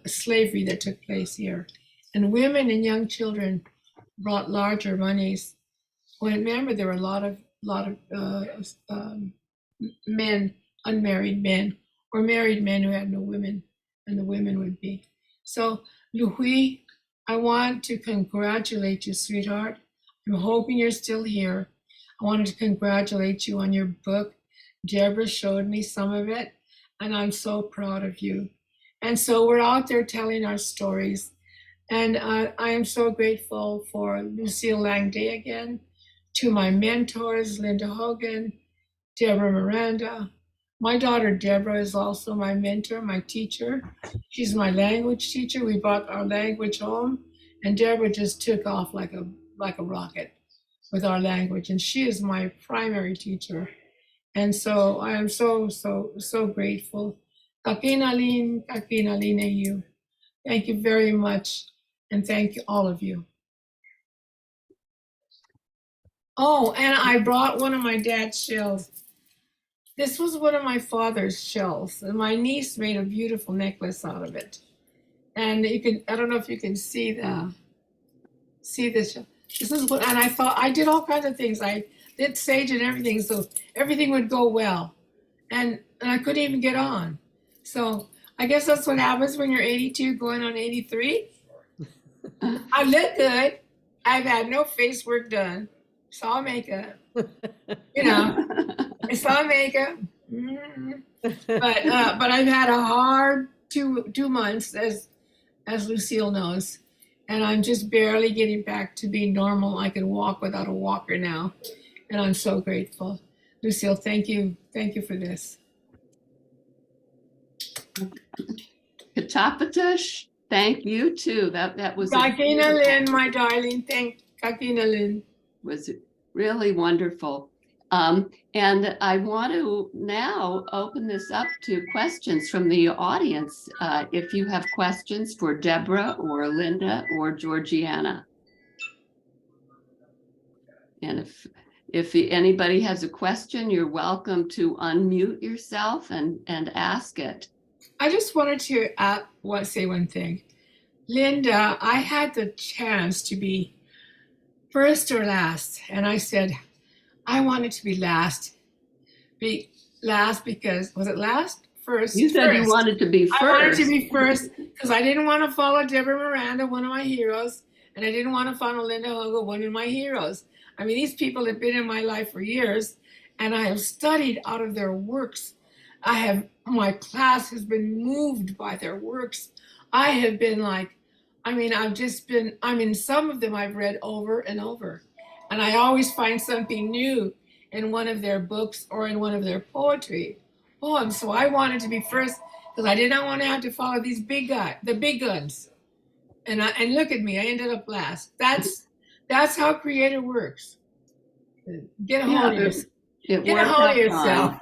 slavery that took place here. And women and young children brought larger monies. Well, remember, there were a lot of men, unmarried men, or married men who had no women, and the women would be. So, Louis, I want to congratulate you, sweetheart. I'm hoping you're still here. I wanted to congratulate you on your book. Deborah showed me some of it, and I'm so proud of you. And so we're out there telling our stories. And I am so grateful for Lucille Langday again, to my mentors, Linda Hogan, Deborah Miranda. My daughter Deborah is also my mentor, my teacher. She's my language teacher. We brought our language home, and Deborah just took off like a rocket with our language. And she is my primary teacher. And so I am so grateful. Kakinalin you. Thank you very much. And thank you, all of you. Oh, and I brought one of my dad's shells. This was one of my father's shells, and my niece made a beautiful necklace out of it. And you can, I don't know if you can see this. This is what, and I thought, I did all kinds of things. I did sage and everything, so everything would go well. And I couldn't even get on. So I guess that's what happens when you're 82 going on 83. I look good. I've had no face work done. It's all makeup. It's all makeup. But I've had a hard two months, as Lucille knows, and I'm just barely getting back to being normal. I can walk without a walker now, and I'm so grateful. Lucille, thank you for this. Katapatash, thank you too. That was Kakina Lynn, my darling. Thank Kakina Lynn. Was really wonderful. And I want to now open this up to questions from the audience. If you have questions for Deborah or Linda or Georgiana. And if anybody has a question, you're welcome to unmute yourself and ask it. I just wanted to say one thing. Linda, I had the chance to be first or last, and I said, I wanted to be last. Because, was it last? First? You said first. You wanted to be first. I wanted to be first because I didn't want to follow Deborah Miranda, one of my heroes, and I didn't want to follow Linda Hogan, one of my heroes. I mean, these people have been in my life for years, and I have studied out of their works. My class has been moved by their works. I have been some of them I've read over and over. And I always find something new in one of their books or in one of their poems. So I wanted to be first because I did not want to have to follow these the big guns. And look at me, I ended up last. That's how creative works. Get a hold of yourself. Get a hold of yourself.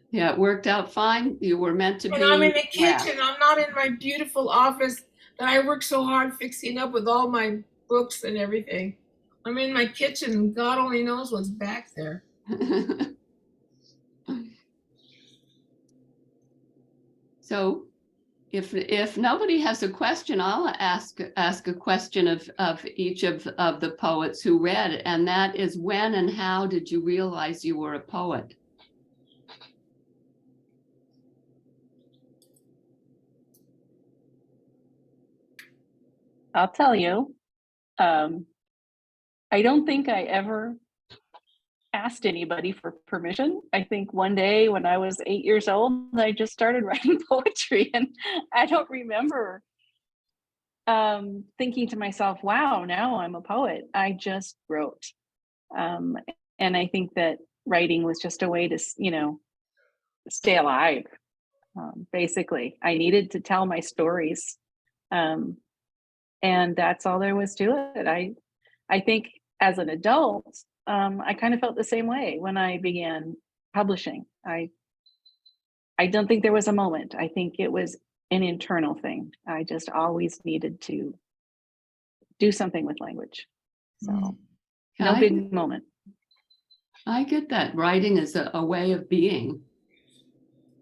Yeah, it worked out fine. You were meant to be. And I'm in the kitchen. I'm not in my beautiful office that I worked so hard fixing up with all my books and everything. I'm in my kitchen and God only knows what's back there. So if nobody has a question, I'll ask a question of each of the poets who read, and that is, when and how did you realize you were a poet? I'll tell you. I don't think I ever asked anybody for permission. I think one day when I was 8 years old, I just started writing poetry, and I don't remember thinking to myself, wow, now I'm a poet. I just wrote. Um, and I think that writing was just a way to, stay alive. Basically, I needed to tell my stories. And that's all there was to it. I think as an adult, I kind of felt the same way when I began publishing. I don't think there was a moment. I think it was an internal thing. I just always needed to do something with language. So no big moment. I get that. Writing is a way of being.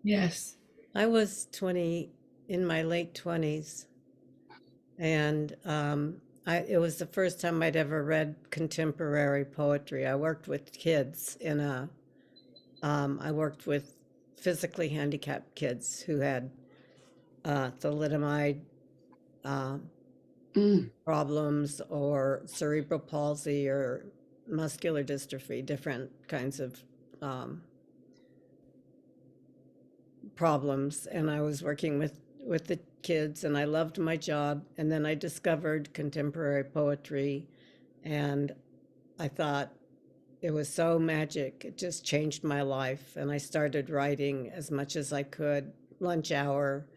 Yes. I was 20, in my late 20s, and it was the first time I'd ever read contemporary poetry. I worked with kids I worked with physically handicapped kids who had thalidomide problems or cerebral palsy or muscular dystrophy, different kinds of problems. And I was working with the kids, and I loved my job. And then I discovered contemporary poetry, and I thought it was so magic. It just changed my life. And I started writing as much as I could, lunch hour,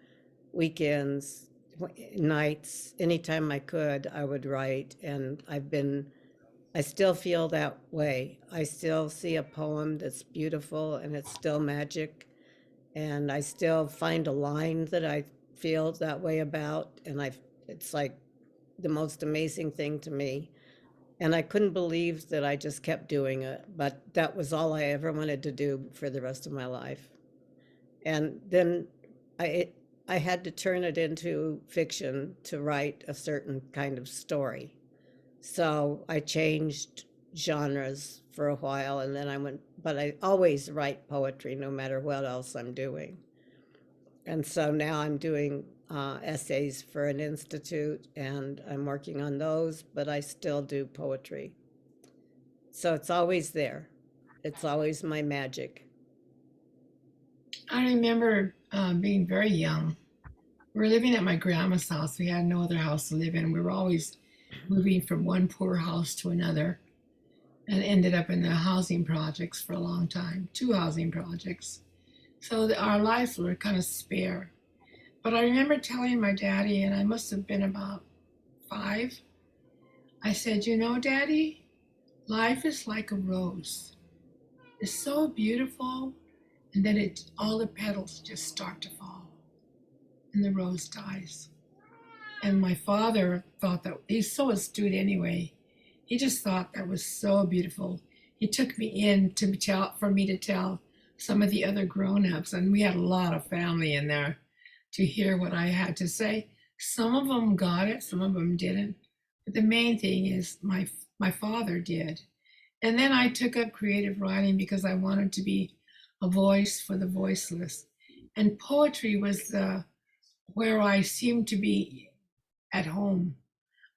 weekends, nights, anytime I could, I would write. And I still feel that way. I still see a poem that's beautiful and it's still magic. And I still find a line that I feel that way about. And it's like the most amazing thing to me. And I couldn't believe that I just kept doing it, but that was all I ever wanted to do for the rest of my life. And then I had to turn it into fiction to write a certain kind of story. So I changed genres for a while, and then but I always write poetry no matter what else I'm doing. And so now I'm doing essays for an institute, and I'm working on those, but I still do poetry. So it's always there. It's always my magic. I remember being very young. We were living at my grandma's house. We had no other house to live in. We were always moving from one poor house to another, and ended up in the housing projects for a long time, 2 housing projects. So our lives were kind of spare. But I remember telling my daddy, and I must have been about 5, I said, Daddy, life is like a rose. It's so beautiful, and then all the petals just start to fall, and the rose dies. And my father thought that, he's so astute anyway, he just thought that was so beautiful. He took me in for me to tell some of the other grown-ups, and we had a lot of family in there to hear what I had to say. Some of them got it, some of them didn't. But the main thing is my father did. And then I took up creative writing because I wanted to be a voice for the voiceless. And poetry was where I seemed to be at home.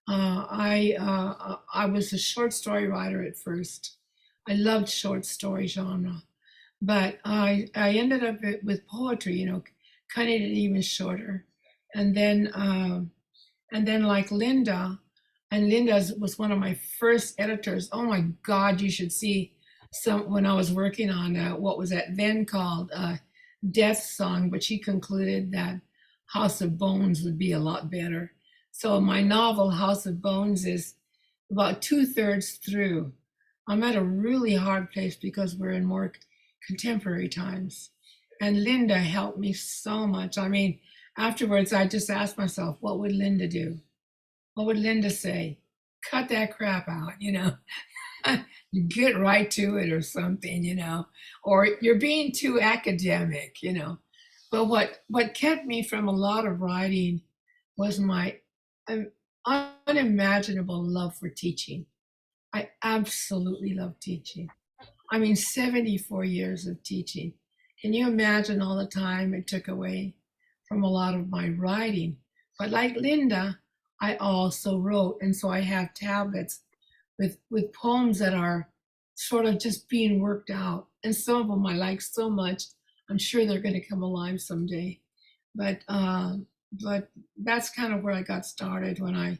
I was a short story writer at first. I loved short story genre, but I ended up with poetry, cutting it even shorter. And then like Linda, and Linda was one of my first editors. Oh my God, you should see when I was working on what was then called Death Song, but she concluded that House of Bones would be a lot better. So my novel House of Bones is about 2/3 through. I'm at a really hard place because we're in more contemporary times. And Linda helped me so much. I mean, afterwards, I just asked myself, what would Linda do? What would Linda say? cut that crap out, You get right to it or something, or you're being too academic. But what kept me from a lot of writing was my um, unimaginable love for teaching. I absolutely love teaching. I mean, 74 years of teaching. Can you imagine all the time it took away from a lot of my writing? But like Linda, I also wrote, and so I have tablets with poems that are sort of just being worked out. And some of them I like so much. I'm sure they're going to come alive someday. But that's kind of where I got started when I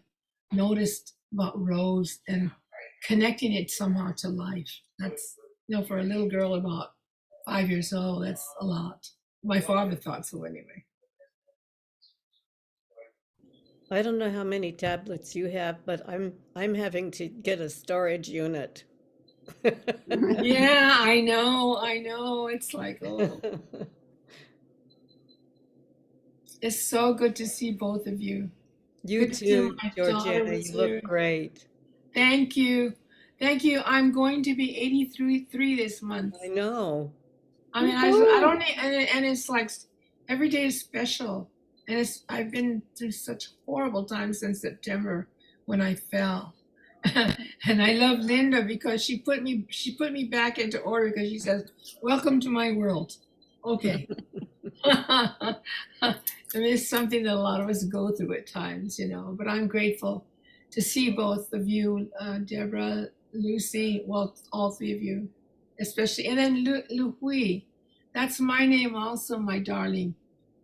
noticed about Rose and connecting it somehow to life. That's for a little girl about 5 years old, that's a lot. My father thought so anyway. I don't know how many tablets you have, but I'm having to get a storage unit. Yeah, I know. It's like, oh, it's so good to see both of you. You Good to see too, my daughter Georgiana. was You here. look great. Thank you. Thank you. I'm going to be 83 this month. I know. I mean, I don't need, and it's like every day is special. And I've been through such horrible times since September when I fell. And I love Linda because she put me back into order because she says, "Welcome to my world." Okay. It is something that a lot of us go through at times, but I'm grateful to see both of you, Deborah, Lucy, well, all three of you, especially, and then Lu Hui. That's my name also, my darling.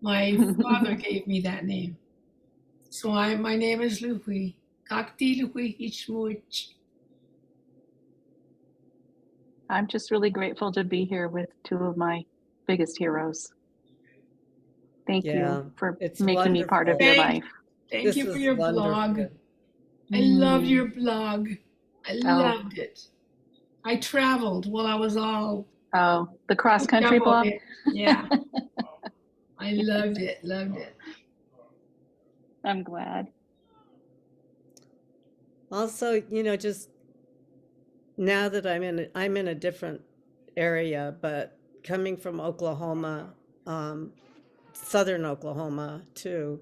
My father gave me that name. So my name is Lu Hui. Kakti Lu Hui Ichmuch. I'm just really grateful to be here with two of my biggest heroes. Thank Yeah, you for it's making me part of wonderful. your life. Thank This you for is your wonderful. blog. I love Mm. your blog. I loved it. I traveled while I was all Oh, the cross country blog? Yeah. I loved it. I'm glad. Also, just now that I'm in a different area, but coming from Oklahoma, southern Oklahoma too,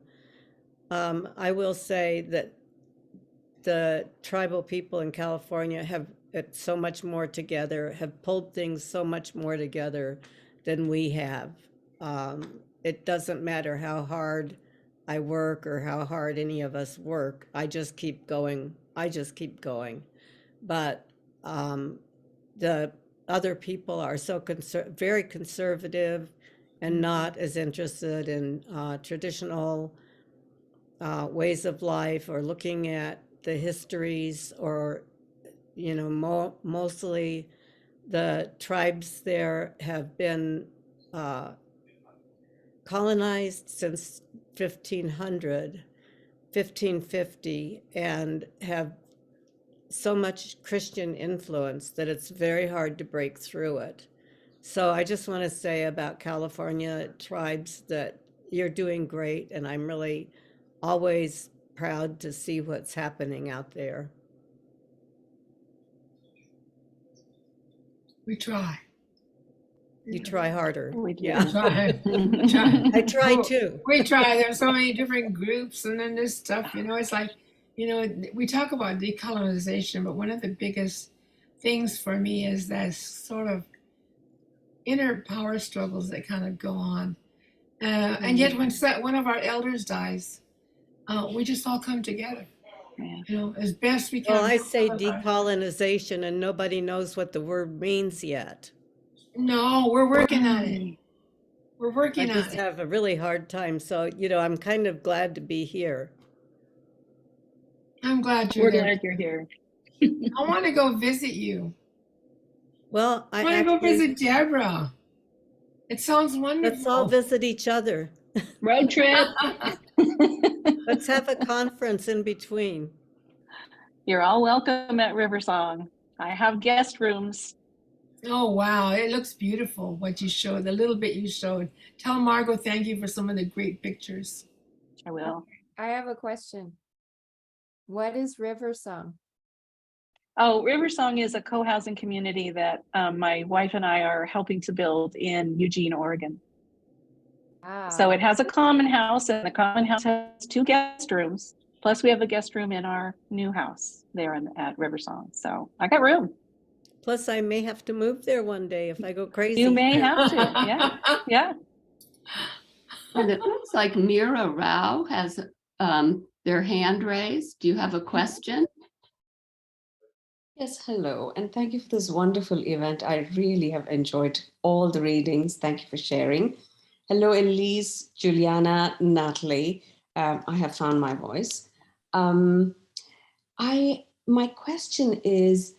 I will say that the tribal people in California have it so much more together, have pulled things so much more together than we have. It doesn't matter how hard I work or how hard any of us work. I just keep going. But the other people are so very conservative and not as interested in traditional ways of life or looking at the histories or mostly the tribes there have been colonized since 1550 and have so much Christian influence that it's very hard to break through it. So I just want to say about California tribes that you're doing great, and I'm really always proud to see what's happening out there. We try. You try harder. We do. Yeah. Try. I try too. We try. There's so many different groups, and then this stuff. It's like, we talk about decolonization, but one of the biggest things for me is that sort of inner power struggles that kind of go on. And yet, when one of our elders dies, we just all come together. Yeah. As best we can. Well, I say decolonization, and nobody knows what the word means yet. No, we're working on it. We're working on it. I just have a really hard time. So, I'm kind of glad to be here. I'm glad you're We're there. glad you're here. I want to go visit you. Well, I want to go visit Deborah. It sounds wonderful. Let's all visit each other. Road trip. Let's have a conference in between. You're all welcome at Riversong. I have guest rooms. Oh, wow. It looks beautiful, what you showed, the little bit you showed. Tell Margot thank you for some of the great pictures. I will. I have a question. What is Riversong? Oh, River Song is a co-housing community that my wife and I are helping to build in Eugene, Oregon. So it Wow. has a common house, and the common house has 2 guest rooms. Plus, we have a guest room in our new house there at River Song. So I got room. Plus, I may have to move there one day if I go crazy. You may have to. Yeah. Yeah. And it looks like Mira Rao has their hand raised. Do you have a question? Yes, hello, and thank you for this wonderful event. I really have enjoyed all the readings. Thank you for sharing. Hello, Elise, Juliana, Natalie. I have found my voice. My question is,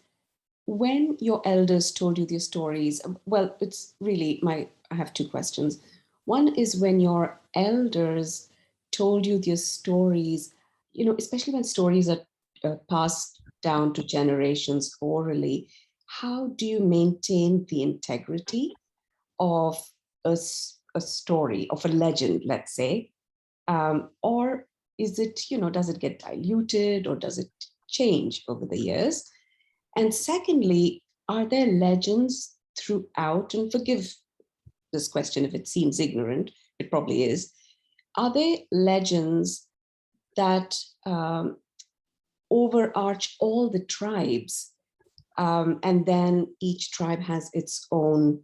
when your elders told you their stories, well, it's really I have 2 questions. One is when your elders told you their stories, especially when stories are passed down to generations orally, how do you maintain the integrity of a story, of a legend, let's say? Or is it, does it get diluted or does it change over the years? And secondly, are there legends throughout, and forgive this question if it seems ignorant, it probably is. Are there legends that overarch all the tribes, and then each tribe has its own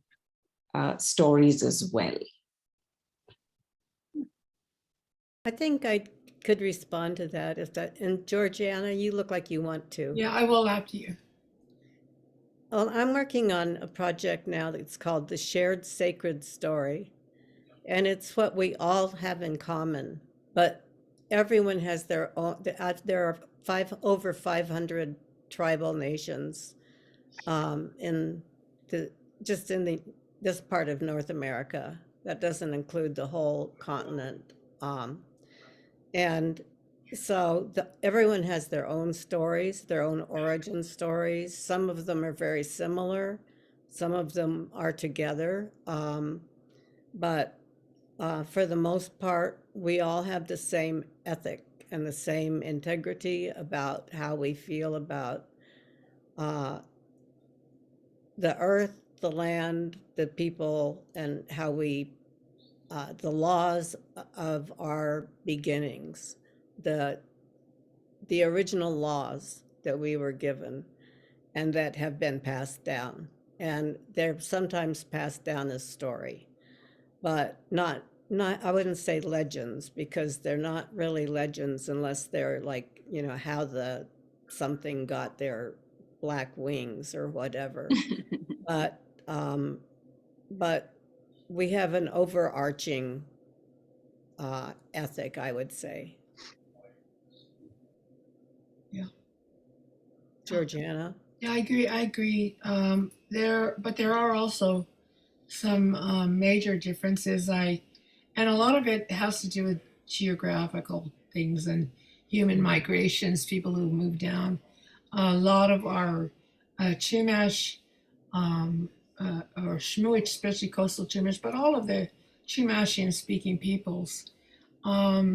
stories as well? I think I could respond to that. And Georgiana, you look like you want to. Yeah, I will after you. Well, I'm working on a project now that's called The Shared Sacred Story. And it's what we all have in common, but everyone has their own. There are over 500 tribal nations in this part of North America. That doesn't include the whole continent. And so everyone has their own stories, their own origin stories. Some of them are very similar. Some of them are together. But for the most part, we all have the same ethic and the same integrity about how we feel about the earth, the land, the people, and how the laws of our beginnings, the original laws that we were given and that have been passed down. And they're sometimes passed down as story, but not I wouldn't say legends, because they're not really legends unless they're like, how something got their black wings or whatever. But we have an overarching ethic, I would say. Yeah. Georgiana? Yeah, I agree. There are also some major differences. And a lot of it has to do with geographical things and human migrations, people who move down. A lot of our Chumash or Shmuich, especially coastal Chumash, but all of the Chumashian speaking peoples are,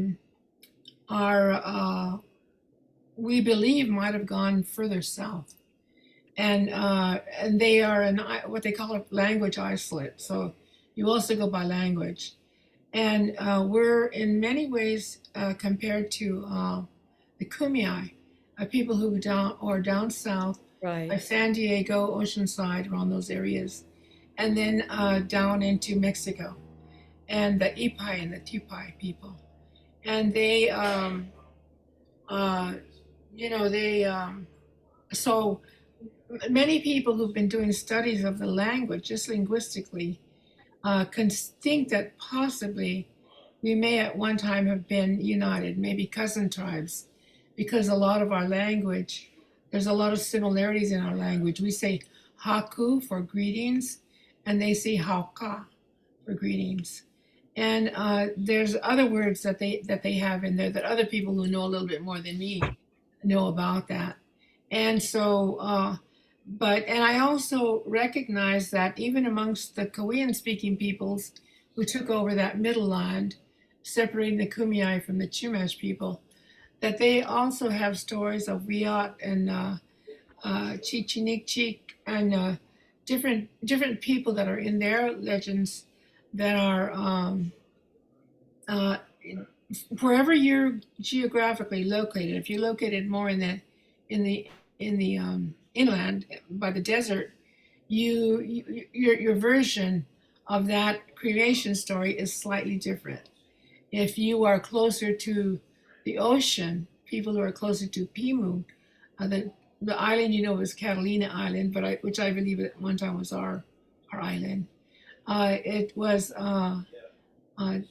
we believe, might have gone further south. And they are what they call a language isolate. So you also go by language. And we're in many ways compared to the Kumeyaay, people who are down south, Right. like San Diego, Oceanside, around those areas, and then down into Mexico, and the Ipai and the Tupai people. And they, so many people who've been doing studies of the language, just linguistically, can think that possibly we may at one time have been united, maybe cousin tribes, because a lot of our language, there's a lot of similarities in our language. We say haku for greetings, and they say hauka for greetings. And there's other words that they have in there that other people who know a little bit more than me know about that. And so, and I also recognize that even amongst the Korean speaking peoples who took over that middle land, separating the Kumeyaay from the Chumash people, that they also have stories of Wiyot and Chichinikchik, and different people that are in their legends that are uh, wherever you're geographically located. If you're located more in the inland by the desert, your version of that creation story is slightly different. If you are closer to the ocean, people who are closer to Pimu, the island is Catalina Island, which I believe at one time was our island. It was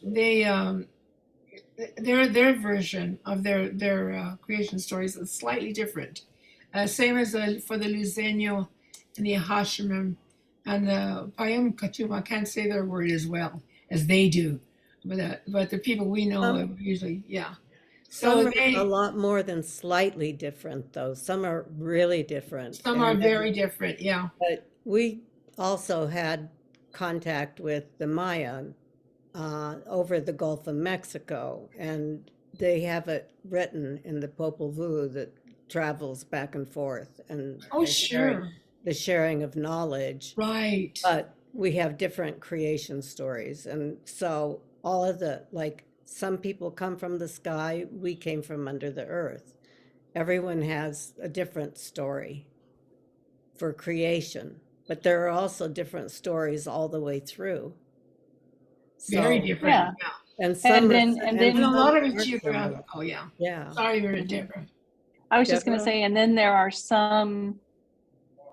they their version of their creation stories is slightly different. Same as for the Luiseño and the Hashimim and the Payum Katum. I can't say their word as well as they do, but the people we know Some- usually, yeah. Some So are a they lot more than slightly different, though. Some are really different. some are very different, yeah. But we also had contact with the Maya over the Gulf of Mexico, and they have it written in the Popol Vuh that travels back and forth, and Oh, sure, the sharing of knowledge. right. But we have different creation stories, and so all of like some people come from the sky, we came from under the earth. Everyone has a different story for creation, but there are also different stories all the way through. Very So, different. Yeah. Yeah. and some then- are, and And a then- lot of some it's are similar. geographical, yeah. Yeah. Sorry, Deborah. I was just going to Deborah? say, and then there are some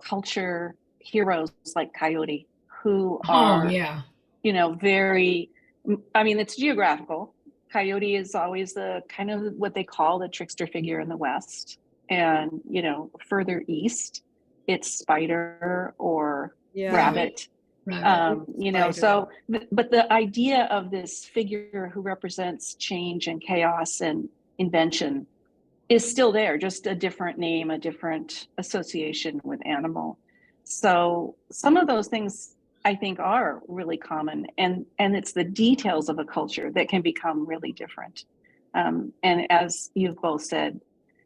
culture heroes like Coyote who Oh, are, yeah. very, I mean, it's geographical. Coyote is always the kind of what they call the trickster figure in the West. And, further east, it's spider or Yeah. rabbit. Right. So, but the idea of this figure who represents change and chaos and invention is still there, just a different name, a different association with animal. So some of those things I think are really common, and it's the details of a culture that can become really different. And as you've both said,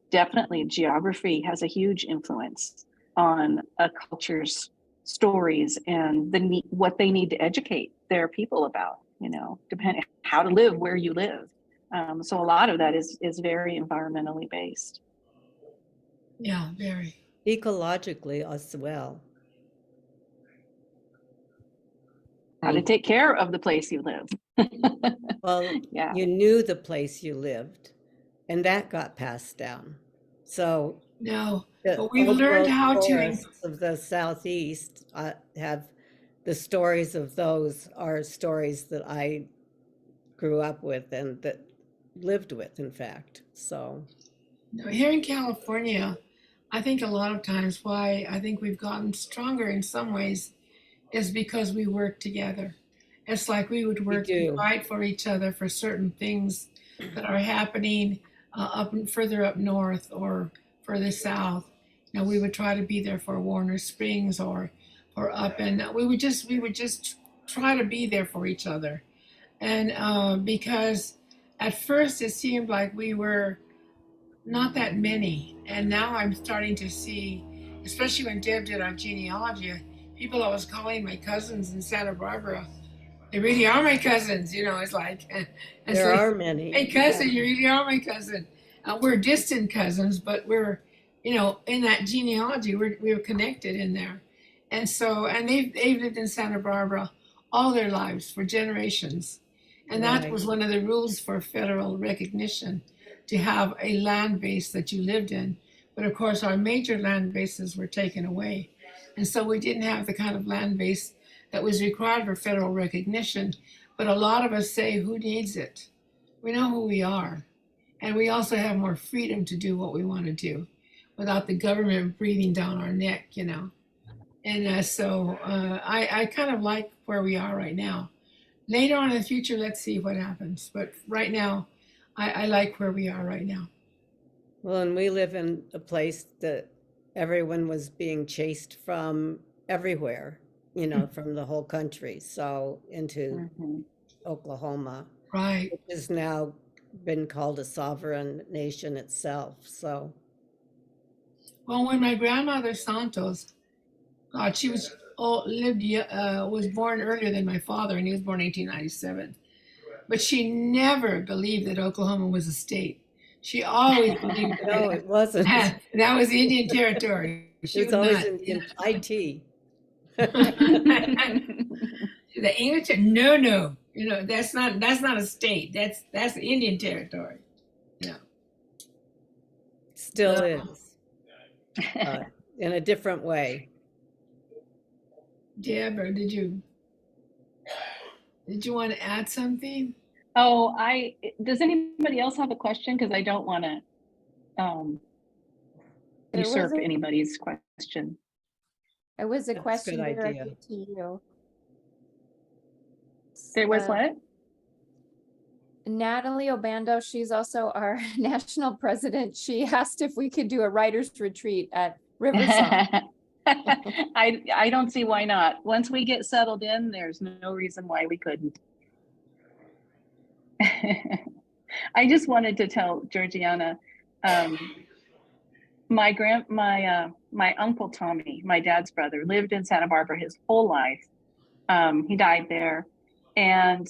definitely geography has a huge influence on a culture's stories and what they need to educate their people about, depending how to live where you live. So a lot of that is very environmentally based. Yeah, very. Ecologically as well. How to take care of the place you live. Well, Yeah. you knew the place you lived, and that got passed down. So No, the but we've old learned growth how to. forests of the southeast have the stories of those are stories that I grew up with and that lived with, in fact. So No, here in California, I think a lot of times why I think we've gotten stronger in some ways is because we work together. It's like we would work do. and fight for each other for certain things that are happening further up north or further south. We would try to be there for Warner Springs or up, and we would just try to be there for each other. And because at first it seemed like we were not that many, and now I'm starting to see, especially when Deb did our genealogy, people I was calling my cousins in Santa Barbara, they really are my cousins. It's like there are many. Hey, cousin, you really are my cousin. We're distant cousins, but we're, in that genealogy, we're connected in there. And so, and they've lived in Santa Barbara all their lives for generations. And that Right. was one of the rules for federal recognition, to have a land base that you lived in. But of course, our major land bases were taken away. And so we didn't have the kind of land base that was required for federal recognition. But a lot of us say, who needs it? We know who we are. And we also have more freedom to do what we want to do without the government breathing down our neck, And so I kind of like where we are right now. Later on in the future, let's see what happens. But right now, I like where we are right now. Well, and we live in a place that everyone was being chased from everywhere, from the whole country. So into Mhm. Oklahoma, Right. which has now been called a sovereign nation itself. So Well, when my grandmother Santos, God, she was was born earlier than my father, and he was born 1897. But she never believed that Oklahoma was a state. She always believed No, it wasn't. that that was Indian territory. She It's was always not. in IT. The English, no, that's not a state. That's Indian territory. Yeah. Still is, in a different way. Deborah, did you want to add something? Oh, does anybody else have a question? Because I don't want to There was usurp a- anybody's question. It was a That's a question good idea. directed to you. There was Uh, what? Natalie Obando, she's also our national president. She asked if we could do a writer's retreat at Riverside. I don't see why not. Once we get settled in, there's no reason why we couldn't. I just wanted to tell Georgiana, my uncle Tommy, my dad's brother, lived in Santa Barbara his whole life. He died there, and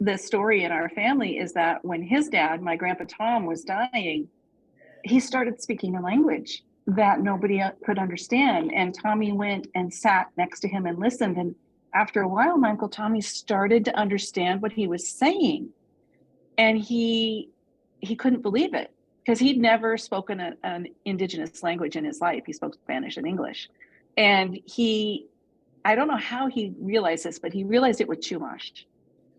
the story in our family is that when his dad, my grandpa Tom, was dying, he started speaking a language that nobody could understand. And Tommy went and sat next to him and listened. And after a while, my Uncle Tommy started to understand what he was saying. And he couldn't believe it because he'd never spoken an indigenous language in his life. He spoke Spanish and English. And I don't know how he realized this, but he realized it with Chumash.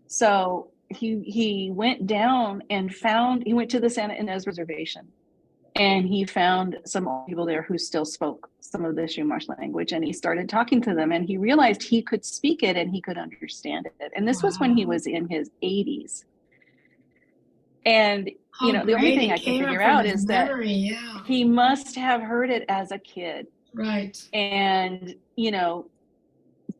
So he went down and he went to the Santa Ynez Reservation, and he found some old people there who still spoke some of the Chumash language, and he started talking to them, and he realized he could speak it and he could understand it. And this was when he was in his 80s. And the only thing I can figure out is that he must have heard it as a kid. Right. And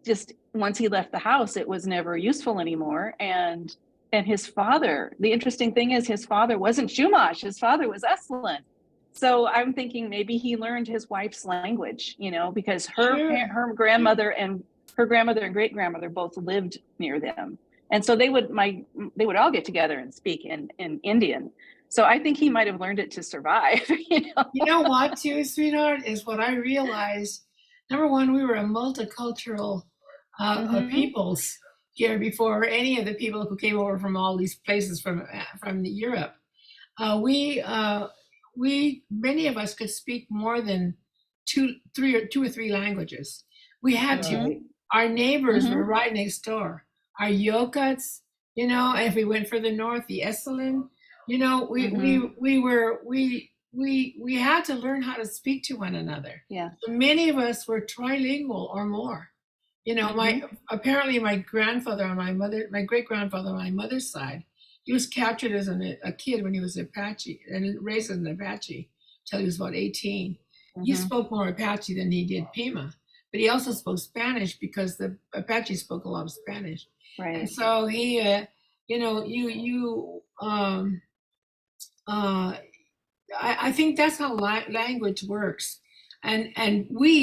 just once he left the house, it was never useful anymore. And his father, the interesting thing is his father wasn't Chumash, his father was Esalen. So I'm thinking maybe he learned his wife's language, because her grandmother and great grandmother both lived near them. And so they would all get together and speak in Indian. So I think he might have learned it to survive. You know what, too, sweetheart, is what I realized. Number one, we were a multicultural peoples here before any of the people who came over from all these places from Europe. Many of us could speak more than two or three languages. We had to. Our neighbors were right next door. Our Yokuts, if we went further north, the Esalen, we had to learn how to speak to one another. Yeah. So many of us were trilingual or more. Apparently my grandfather on my great grandfather on my mother's side, he was captured as a kid when he was Apache and raised as an Apache till he was about 18. He spoke more Apache than he did Pima, but he also spoke Spanish because the Apache spoke a lot of Spanish. Right. And so he, I think that's how language works. And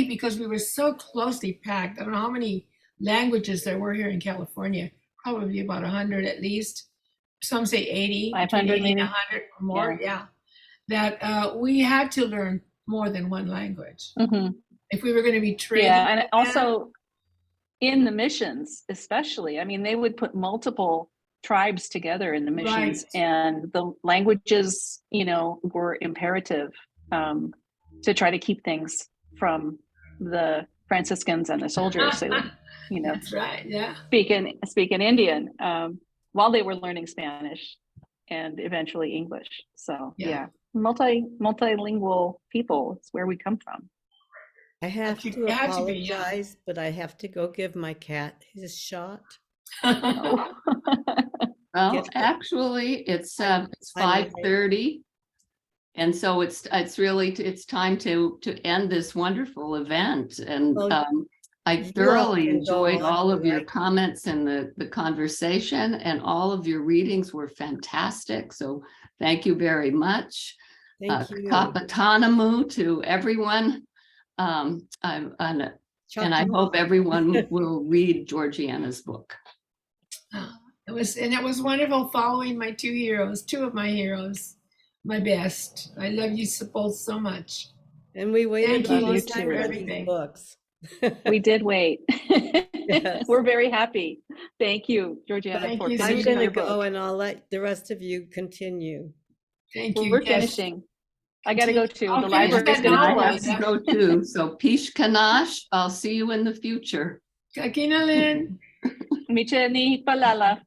because we were so closely packed, I don't know how many languages there were here in California, probably about 100 at least. Some say 80, 500 maybe maybe 100 or more. Yeah. That we had to learn more than one language if we were going to be trained. Yeah, and also in the missions, especially, I mean, they would put multiple tribes together in the missions, and the languages, were imperative to try to keep things from the Franciscans and the soldiers. They would, That's right. Yeah. speak in Indian while they were learning Spanish and eventually English. So yeah, multilingual people is where we come from. I have to apologize, but I have to go give my cat his shot. Well, actually, it's 5:30. And so it's time to end this wonderful event. And I thoroughly enjoyed all of your comments and the conversation, and all of your readings were fantastic. So thank you very much. Thank you. Kapatanamu to everyone. And I hope everyone will read Georgiana's book. It was wonderful following my two of my heroes, my best. I love you both so much. And we waited Thank a you. long You time too. for these Everything. books. We did wait. Yes. We're very happy. Thank you, Georgiana, Thank for you, I'm finishing going to your go book. and I'll let the rest of you continue. Thank you. We're Yes. finishing. I got to go too. I'll The finish library is that going to And I novel, have close. to go too. So Pish Kanash, I'll see you in the future. Kakinalin. Micheni Palala.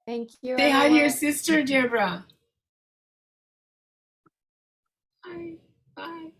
Thank you, Say hi to your everyone. sister, Deborah. Bye. Bye.